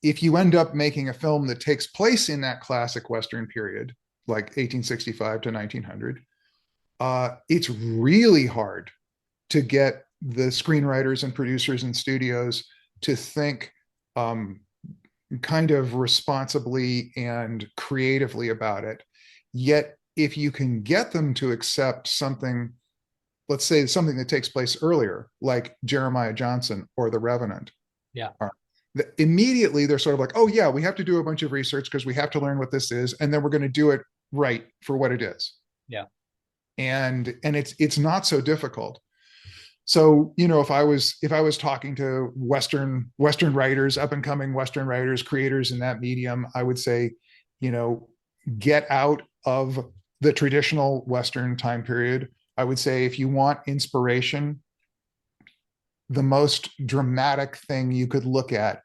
If you end up making a film that takes place in that classic Western period, like 1865 to 1900, it's really hard to get the screenwriters and producers and studios to think kind of responsibly and creatively about it. Yet, if you can get them to accept something, let's say something that takes place earlier, like Jeremiah Johnson or The Revenant, Yeah. immediately they're sort of like, oh yeah, we have to do a bunch of research because we have to learn what this is, and then we're going to do it right for what it is. Yeah. And it's not so difficult. So if I was talking to Western writers, up and coming Western writers, creators in that medium, I would say, get out of the traditional Western time period. I would say, if you want inspiration, the most dramatic thing you could look at.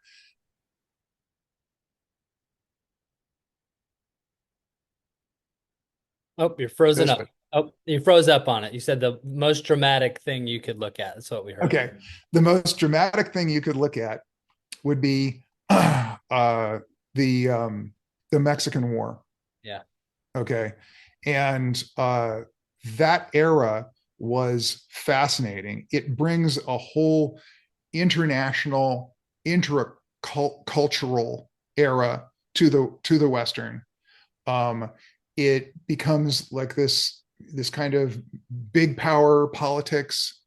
Oh, you're frozen up. Oh, you froze up on it. You said the most dramatic thing you could look at. That's what we heard. Okay. The most dramatic thing you could look at would be the Mexican War. Yeah. Okay. And that era was fascinating. It brings a whole international, intercultural era to the Western. It becomes like this kind of big power politics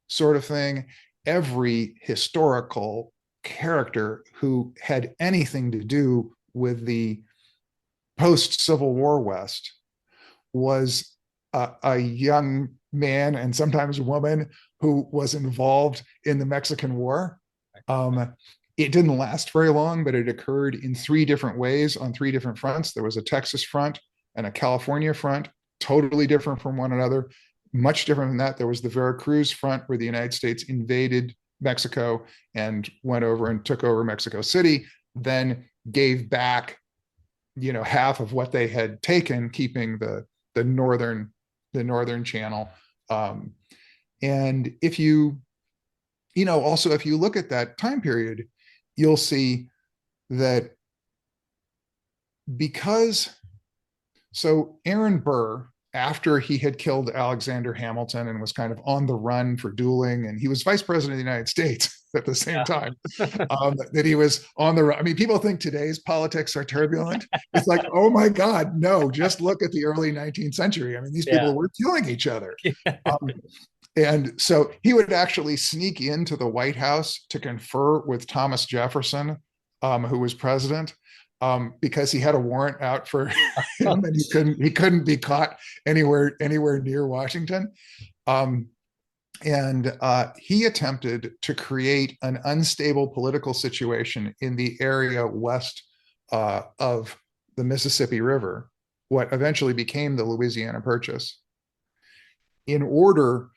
sort of thing. Every historical character who had anything to do with the post-Civil War West was a young man, and sometimes a woman, who was involved in the Mexican War. It didn't last very long, but it occurred in three different ways on three different fronts. There was a Texas front and a California front, totally different from one another. Much different than that, there was the Veracruz front, where the United States invaded Mexico and went over and took over Mexico City, then gave back half of what they had taken, keeping the northern channel. And if you also, if you look at that time period, you'll see that Aaron Burr, after he had killed Alexander Hamilton and was kind of on the run for dueling, and he was vice president of the United States at the same time, that he was on the run. I mean, people think today's politics are turbulent. It's like, oh my God, no, just look at the early 19th century. I mean, these people were killing each other. And so he would actually sneak into the White House to confer with Thomas Jefferson, who was president. because he had a warrant out for him, and he couldn't be caught anywhere near Washington. Um, and he attempted to create an unstable political situation in the area west of the Mississippi River, what eventually became the Louisiana Purchase, in order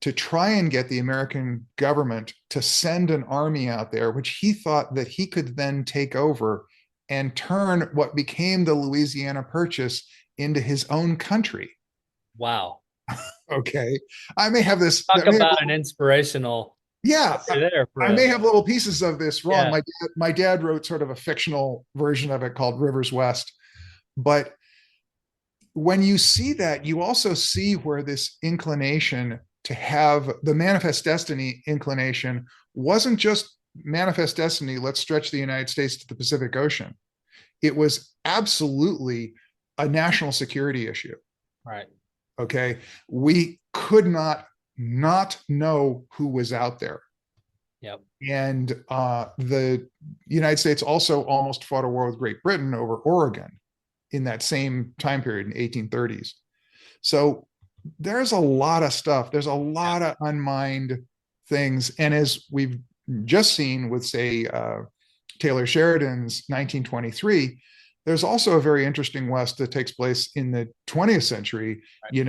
to try and get the American government to send an army out there, which he thought that he could then take over and turn what became the Louisiana Purchase into his own country. Wow. Okay. I may have this, Talk I may have, about an inspirational yeah, story there for I may a, have little pieces of this wrong. yeah. My dad wrote sort of a fictional version of it called Rivers West. But when you see that, you also see where this inclination to have the manifest destiny inclination wasn't just manifest destiny, let's stretch the United States to the Pacific Ocean. It was absolutely a national security issue. Right. Okay. We could not know who was out there. Yep. And the United States also almost fought a war with Great Britain over Oregon in that same time period in 1830s. So there's a lot of stuff. There's a Yeah. lot of unmined things. And as we've just seen with, say, Taylor Sheridan's 1923, there's also a very interesting West that takes place in the 20th century, Right.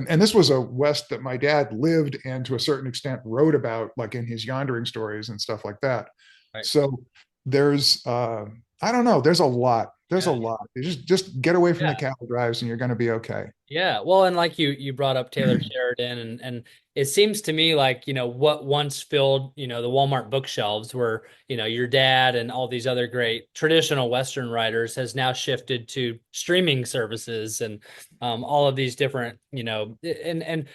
and this was a West that my dad lived and to a certain extent wrote about, like in his Yondering stories and stuff like that. Right. So there's, I don't know, there's a lot. There's a Yeah. lot. You just get away from the Yeah. cattle drives and you're going to be okay. Yeah. Well, and like you brought up Taylor Sheridan, and it seems to me like, what once filled, the Walmart bookshelves were, your dad and all these other great traditional Western writers has now shifted to streaming services and all of these different, and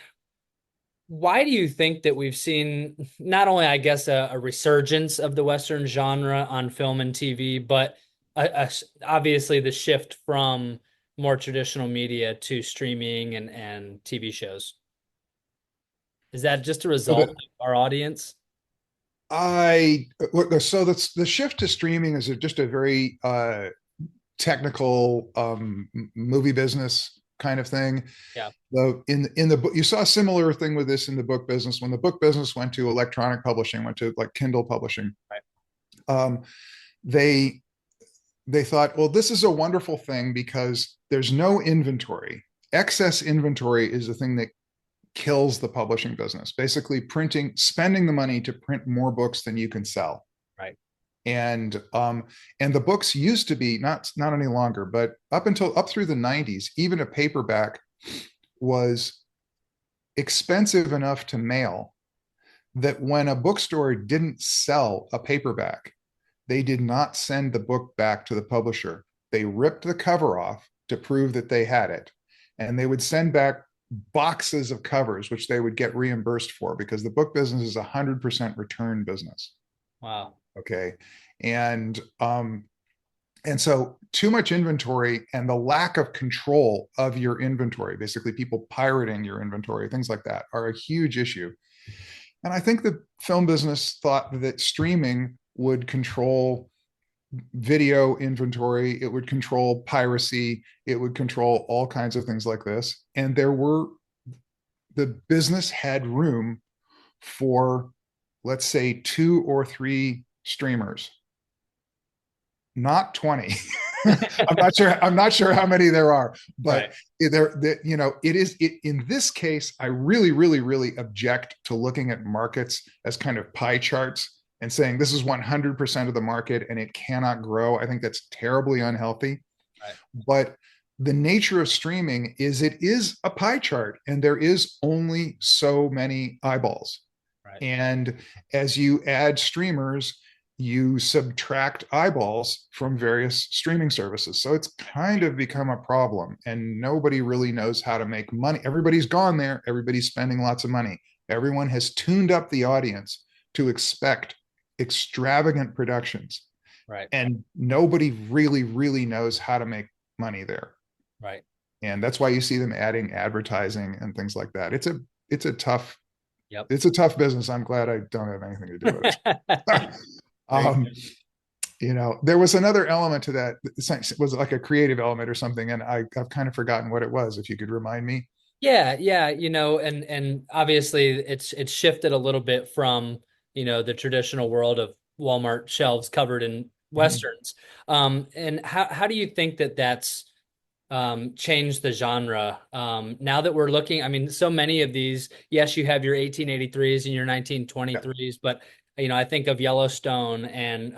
why do you think that we've seen not only, I guess, a resurgence of the Western genre on film and TV, but obviously the shift from more traditional media to streaming and TV shows? Is that just a So result that of our audience? I look, so that's the shift to streaming is just a very technical movie business kind of thing. Yeah, In the book, you saw a similar thing with this in the book business. When the book business went to electronic publishing, went to like Kindle publishing, right, um, they they thought, well, this is a wonderful thing because there's no inventory. Excess inventory is the thing that kills the publishing business. Basically, spending the money to print more books than you can sell. right, And the books used to be not any longer, but up through the 90s, even a paperback was expensive enough to mail that when a bookstore didn't sell a paperback, they did not send the book back to the publisher. They ripped the cover off to prove that they had it, and they would send back boxes of covers, which they would get reimbursed for, because the book business is 100% return business. wow, Okay. And so too much inventory and the lack of control of your inventory, basically people pirating your inventory, things like that, are a huge issue. And I think the film business thought that streaming would control video inventory, it would control piracy, it would control all kinds of things like this. And the business had room for, let's say, 2 or 3 streamers, not 20. I'm not sure how many there are, but right, it in this case, I really, really, really object to looking at markets as kind of pie charts and saying this is 100% of the market and it cannot grow. I think that's terribly unhealthy. right, But the nature of streaming is it is a pie chart and there is only so many eyeballs. right, And as you add streamers, you subtract eyeballs from various streaming services. So it's kind of become a problem, and nobody really knows how to make money. Everybody's gone there, everybody's spending lots of money. Everyone has tuned up the audience to expect extravagant productions, right, and nobody really, really knows how to make money there. right. And that's why you see them adding advertising and things like that. It's a tough Yep. it's a tough business. I'm glad I don't have anything to do with it. Very um, good. There was another element to that. Was it like a creative element or something? And I've kind of forgotten what it was. If you could remind me. Yeah, yeah, and obviously it's shifted a little bit from, the traditional world of Walmart shelves covered in Mhm. Westerns. And how do you think that that's changed the genre? Now that we're looking, I mean, so many of these, yes, you have your 1883s and your Yeah, 1923s, but I think of Yellowstone and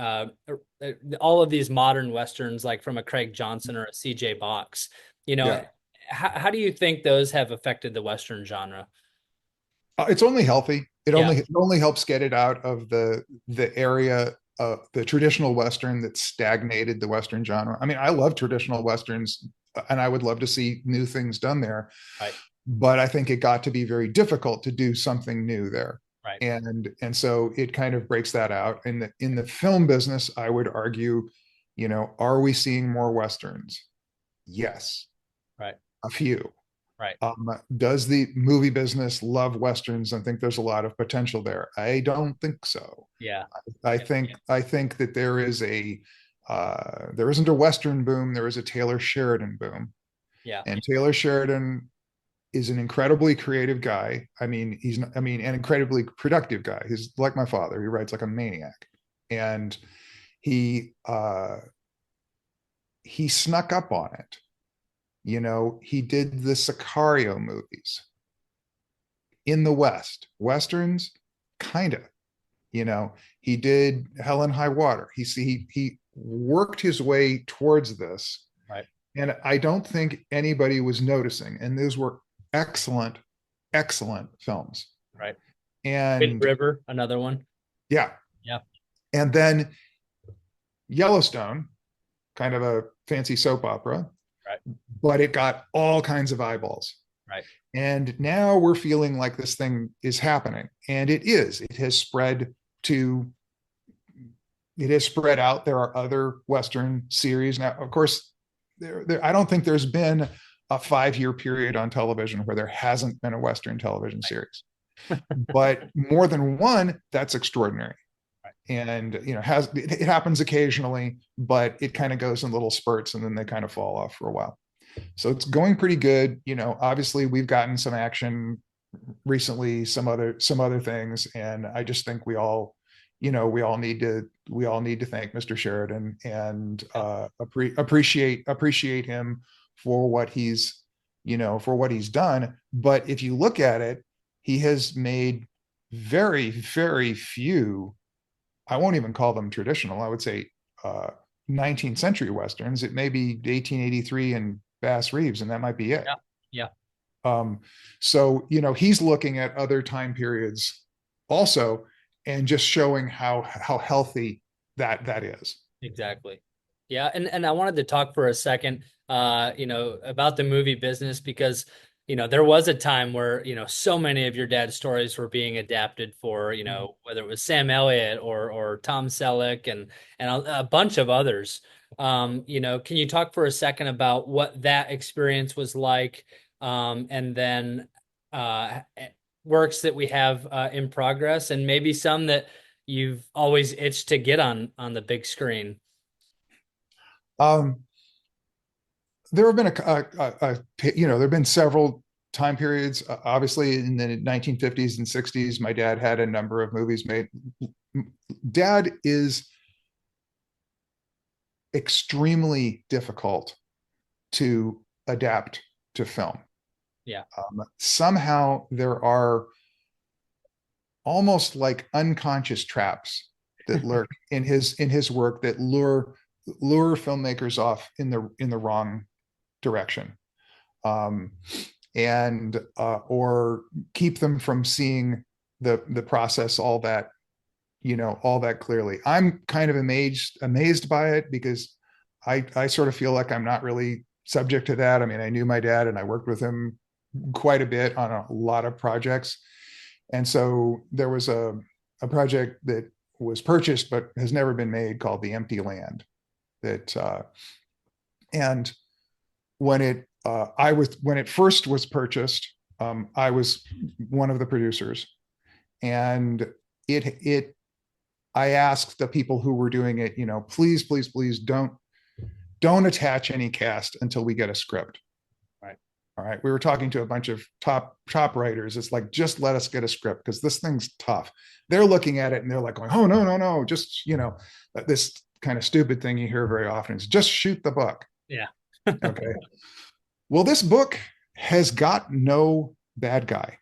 all of these modern Westerns, like from a Craig Johnson or a CJ Box. You know, yeah. how do you think those have affected the Western genre? It's only healthy. It Yeah, only helps get it out of the area of the traditional Western that stagnated the Western genre. I mean, I love traditional Westerns, and I would love to see new things done there. right, But I think it got to be very difficult to do something new there. right, And so it kind of breaks that out. In the film business, I would argue, are we seeing more Westerns? Yes, right, a few. right. Does the movie business love Westerns and think there's a lot of potential there? I don't think so. Yeah, I think that there isn't a Western boom. There is a Taylor Sheridan boom, yeah, and Taylor Sheridan is an incredibly creative guy. An incredibly productive guy. He's like my father. He writes like a maniac, and he he snuck up on it. He did the Sicario movies in the West. Westerns, kind of. He did Hell and High Water. He worked his way towards this, right. and I don't think anybody was noticing. And those were excellent, excellent films. Right. Wind And River, another one. yeah, Yeah, and then Yellowstone, kind of a fancy soap opera, right, but it got all kinds of eyeballs. right, And now we're feeling like this thing is happening, and it is. To it has spread out. There are other Western series now. Of course, I don't think there's been a 5-year period on television where there hasn't been a Western television series, but more than one, that's extraordinary. right. And has it happens occasionally, but it kind of goes in little spurts and then they kind of fall off for a while. So it's going pretty good. Obviously we've gotten some action recently, some other things, and I just think we all need to thank Mr. Sheridan and Yeah, appreciate him for what he's done. But if you look at it, he has made very, very few. I won't even call them traditional. I would say 19th century westerns. It may be 1883 and Bass Reeves, and that might be it. yeah, yeah, Um, so he's looking at other time periods also, and just showing how healthy that is. exactly. Yeah, and I wanted to talk for a second, about the movie business because, there was a time where, so many of your dad's stories were being adapted for, whether it was Sam Elliott or Tom Selleck and a bunch of others. Can you talk for a second about what that experience was like, and then uh, works that we have in progress, and maybe some that you've always itched to get on the big screen? Um, there have been there have been several time periods. Obviously, in the 1950s and 60s, my dad had a number of movies made. Dad is extremely difficult to adapt to film. Yeah. Somehow there are almost like unconscious traps that lurk in his work that lure filmmakers off in the wrong direction, um, and or keep them from seeing the process all that clearly. I'm kind of amazed by it because I sort of feel like I'm not really subject to that. I mean, I knew my dad and I worked with him quite a bit on a lot of projects. And so there was a project that was purchased but has never been made called The Empty Land. That and when it first was purchased, I was one of the producers, and it I asked the people who were doing it, please, please, please don't attach any cast until we get a script. Right. All right. We were talking to a bunch of top writers. It's like, just let us get a script because this thing's tough. They're looking at it and they're like going, oh, no, no, no. Just, this kind of stupid thing you hear very often is just shoot the book. Yeah. Okay. Well, this book has got no bad guy.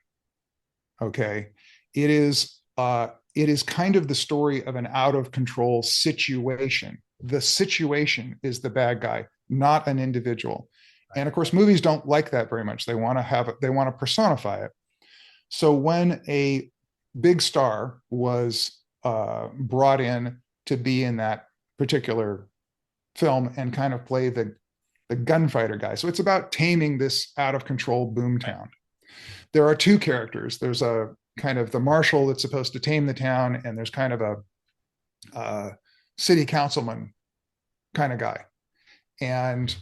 Okay. It is kind of the story of an out of control situation. The situation is the bad guy, not an individual. And of course, movies don't like that very much. They want to personify it. So when a big star was brought in to be in that particular film and kind of play the gunfighter guy. So it's about taming this out of control boomtown. There are two characters. There's a kind of the marshal that's supposed to tame the town, and there's kind of a city councilman kind of guy. And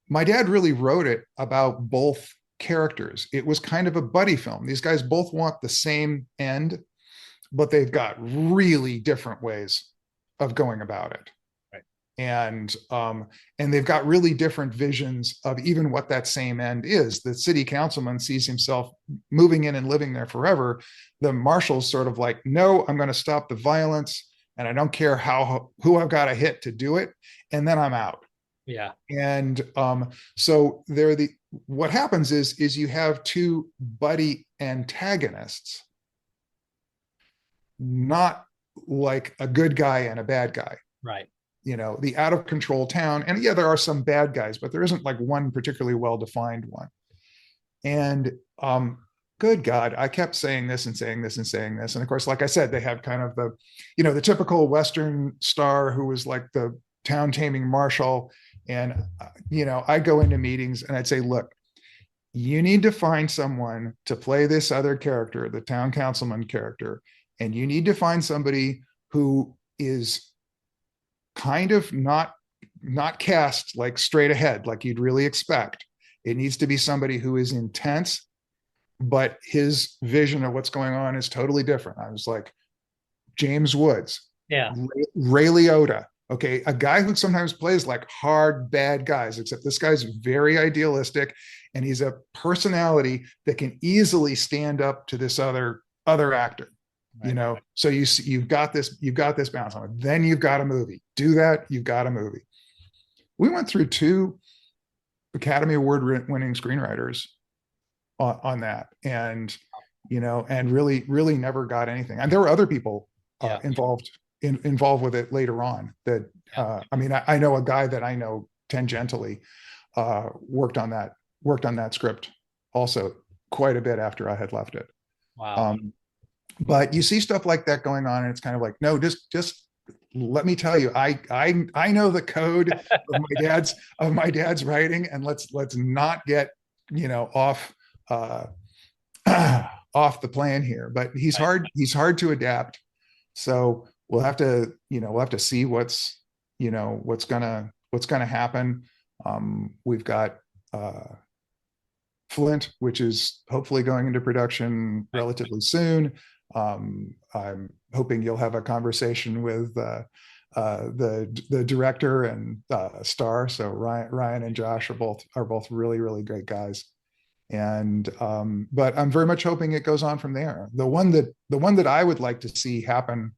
my dad really wrote it about both characters. It was kind of a buddy film. These guys both want the same end, but they've got really different ways of going about it. Right. And they've got really different visions of even what that same end is. The city councilman sees himself moving in and living there forever. The marshal's sort of like, no, I'm going to stop the violence, and I don't care who I've got to hit to do it, and then I'm out. Yeah. And so what happens is you have two buddy antagonists, not like a good guy and a bad guy. Right. The out of control town. And yeah, there are some bad guys, but there isn't like one particularly well-defined one. And good God, I kept saying this and saying this and saying this. And of course, like I said, they have kind of the typical Western star who was like the town taming marshal. And, I go into meetings and I'd say, look, you need to find someone to play this other character, the town councilman character. And you need to find somebody who is kind of not cast like straight ahead, like you'd really expect. It needs to be somebody who is intense, but his vision of what's going on is totally different. I was like, James Woods, Yeah. Ray Liotta. Okay, a guy who sometimes plays like hard bad guys, except this guy's very idealistic, and he's a personality that can easily stand up to this other actor. Right. So you've got this balance on it. Then you've got a movie. Do that, you've got a movie. We went through 2 Academy Award winning screenwriters on that, and and really never got anything. And there were other people involved with it later on. That I know a guy that I know tangentially worked on that script also quite a bit after I had left it. Wow. But you see stuff like that going on, and it's kind of like, no, just let me tell you, I know the code of my dad's writing, and let's not get off off the plan here. But he's hard to adapt. So we'll have to see what's gonna happen. We've got Flint, which is hopefully going into production relatively soon. I'm hoping you'll have a conversation with the director and star. So Ryan and Josh are both really, really great guys. And but I'm very much hoping it goes on from there. The one that I would like to see happen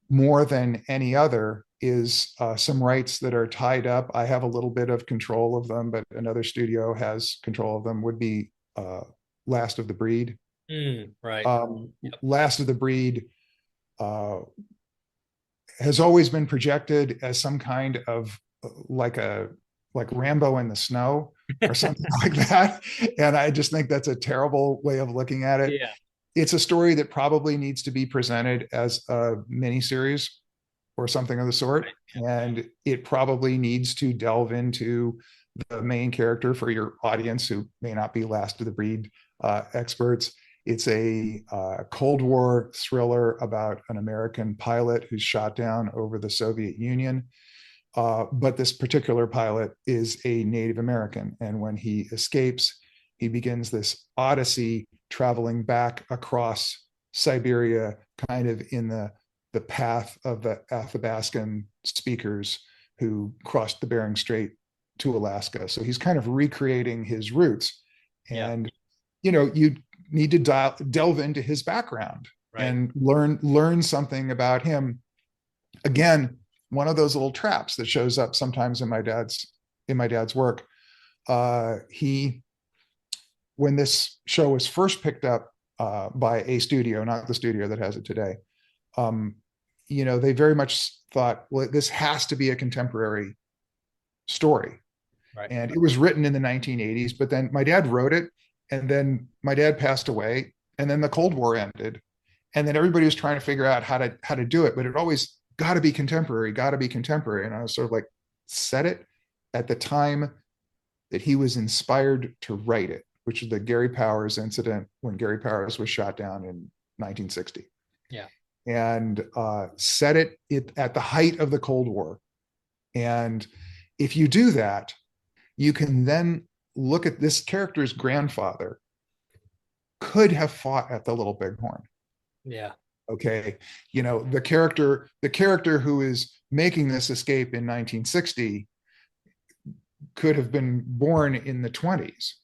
more than any other is some rights that are tied up. I have a little bit of control of them, but another studio has control of them. Would be Last of the Breed. Right. Yep. Last of the Breed has always been projected as some kind of like Rambo in the snow or something like that. And I just think that's a terrible way of looking at it. Yeah. It's a story that probably needs to be presented as a miniseries or something of the sort. Right. And it probably needs to delve into the main character for your audience who may not be Last of the Breed experts. It's a Cold War thriller about an American pilot who's shot down over the Soviet Union. But this particular pilot is a Native American. And when he escapes, he begins this odyssey traveling back across Siberia, kind of in the the path of the Athabascan speakers who crossed the Bering Strait to Alaska. So he's kind of recreating his roots. Yeah. And, you need to delve into his background Right. and learn something about him. Again, one of those little traps that shows up sometimes in my dad's work. He When this show was first picked up by a studio, not the studio that has it today, um, they very much thought, well, this has to be a contemporary story. Right. And it was written in the 1980s, but then my dad wrote it, and then my dad passed away, and then the Cold War ended, and then everybody was trying to figure out how to do it, but it always got to be contemporary, got to be contemporary. And I was sort of like, set it at the time that he was inspired to write it, which is the Gary Powers incident when Gary Powers was shot down in 1960, Yeah. and set it at the height of the Cold War. And if you do that, you can then look at this character's grandfather could have fought at the Little Bighorn. Yeah. Okay. The character who is making this escape in 1960 could have been born in the 20s.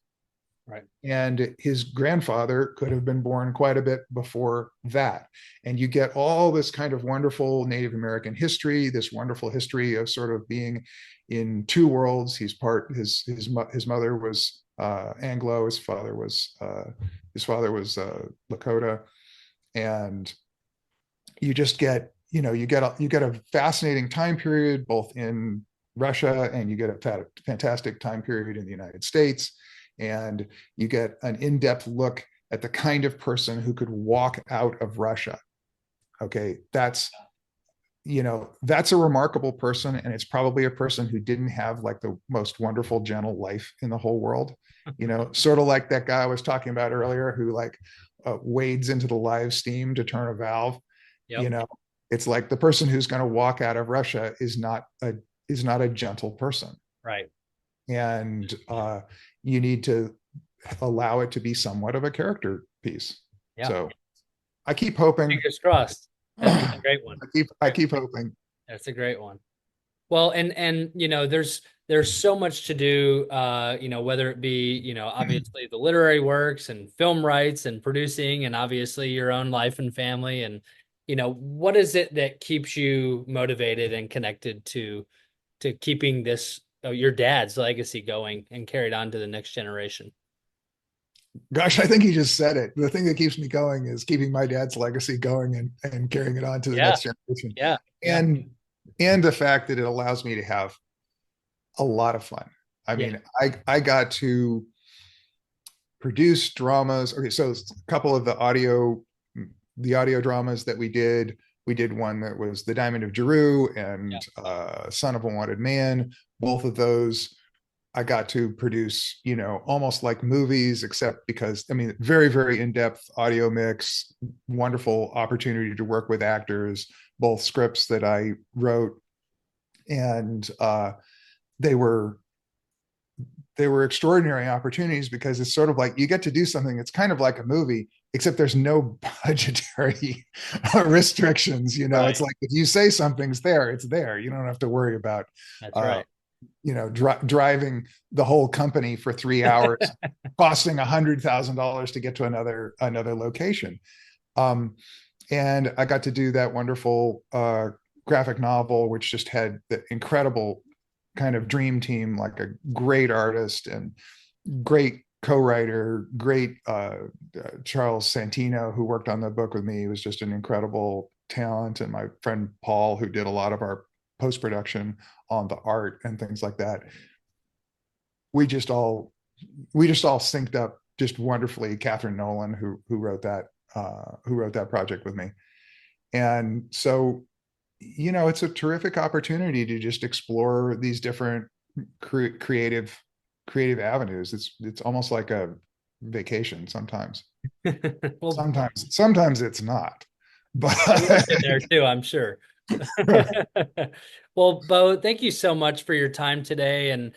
Right. And his grandfather could have been born quite a bit before that. And you get all this kind of wonderful Native American history, this wonderful history of sort of being in two worlds. His mother was Anglo, his father was Lakota, and you just get a fascinating time period both in Russia, and you get a fantastic time period in the United States, and you get an in-depth look at the kind of person who could walk out of Russia. Okay, that's a remarkable person, and it's probably a person who didn't have like the most wonderful gentle life in the whole world. Sort of like that guy I was talking about earlier who like wades into the live steam to turn a valve. you Yep. know it's like the person who's going to walk out of Russia is not a gentle person, Right. and you need to allow it to be somewhat of a character piece. Yeah. So I keep hoping. Fingers crossed. That's a great one. I keep hoping. That's a great one. Well, and there's so much to do, whether it be, obviously the literary works and film rights and producing and obviously your own life and family and what is it that keeps you motivated and connected to keeping this your dad's legacy going and carried on to the next generation? Gosh, I think you just said it. The thing that keeps me going is keeping my dad's legacy going and carrying it on to the Yeah, next generation. yeah, yeah, And the fact that it allows me to have a lot of fun. I yeah, mean, I got to produce dramas. Okay, so a couple of the audio dramas that we did one that was The Diamond of Jeru yeah, and Son of a Wanted Man. Both of those I got to produce, almost like movies, except because, I mean, very, very in-depth audio mix, wonderful opportunity to work with actors, both scripts that I wrote, and they were they were extraordinary opportunities because it's sort of like you get to do something that's kind of like a movie, except there's no budgetary restrictions. right. It's like if you say something's there, it's there. You don't have to worry about That's uh, right. driving the whole company for 3 hours, costing $100,000 to get to another location. Um, and I got to do that wonderful graphic novel, which just had the incredible kind of dream team, like a great artist and great co-writer, great Charles Santino, who worked on the book with me, was just an incredible talent, and my friend Paul, who did a lot of our post-production on the art and things like that. We just all synced up just wonderfully. Catherine Nolan, who wrote that project with me, and so it's a terrific opportunity to just explore these different creative avenues. It's almost like a vacation sometimes. Well, Sometimes it's not, but hard work in there too, I'm sure. Well, Beau, thank you so much for your time today and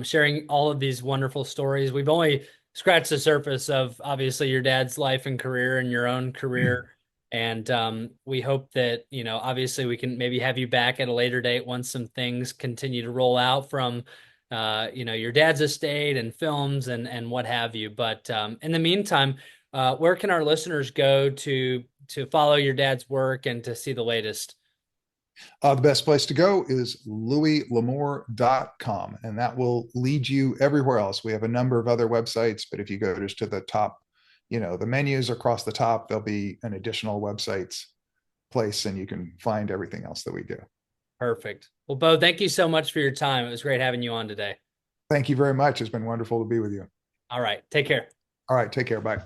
sharing all of these wonderful stories. We've only scratched the surface of obviously your dad's life and career and your own career. And we hope that, obviously we can maybe have you back at a later date once some things continue to roll out from, your dad's estate and films and what have you. But in the meantime, where can our listeners go to follow your dad's work and to see the latest? The best place to go is louislamour.com, and that will lead you everywhere else. We have a number of other websites, but if you go just to the top, the menus across the top, there'll be an additional websites place, and you can find everything else that we do. Perfect. Well, Beau, thank you so much for your time. It was great having you on today. Thank you very much. It's been wonderful to be with you. All right. Take care. All right, take care. Bye.